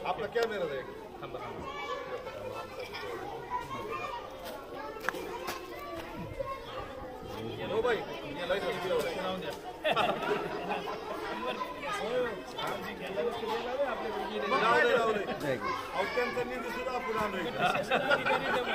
Speaker 4: आपला कॅमेरा दे थांबा हो भाई ये लाईट लावून द्या औक्यांचा निधी सुद्धा आपण आणूया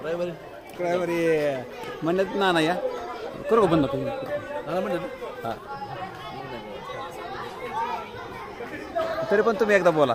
Speaker 4: ड्रायव्हर म्हणत ना या करू बंद म्हणत हा तरी पण तुम्ही एकदा बोला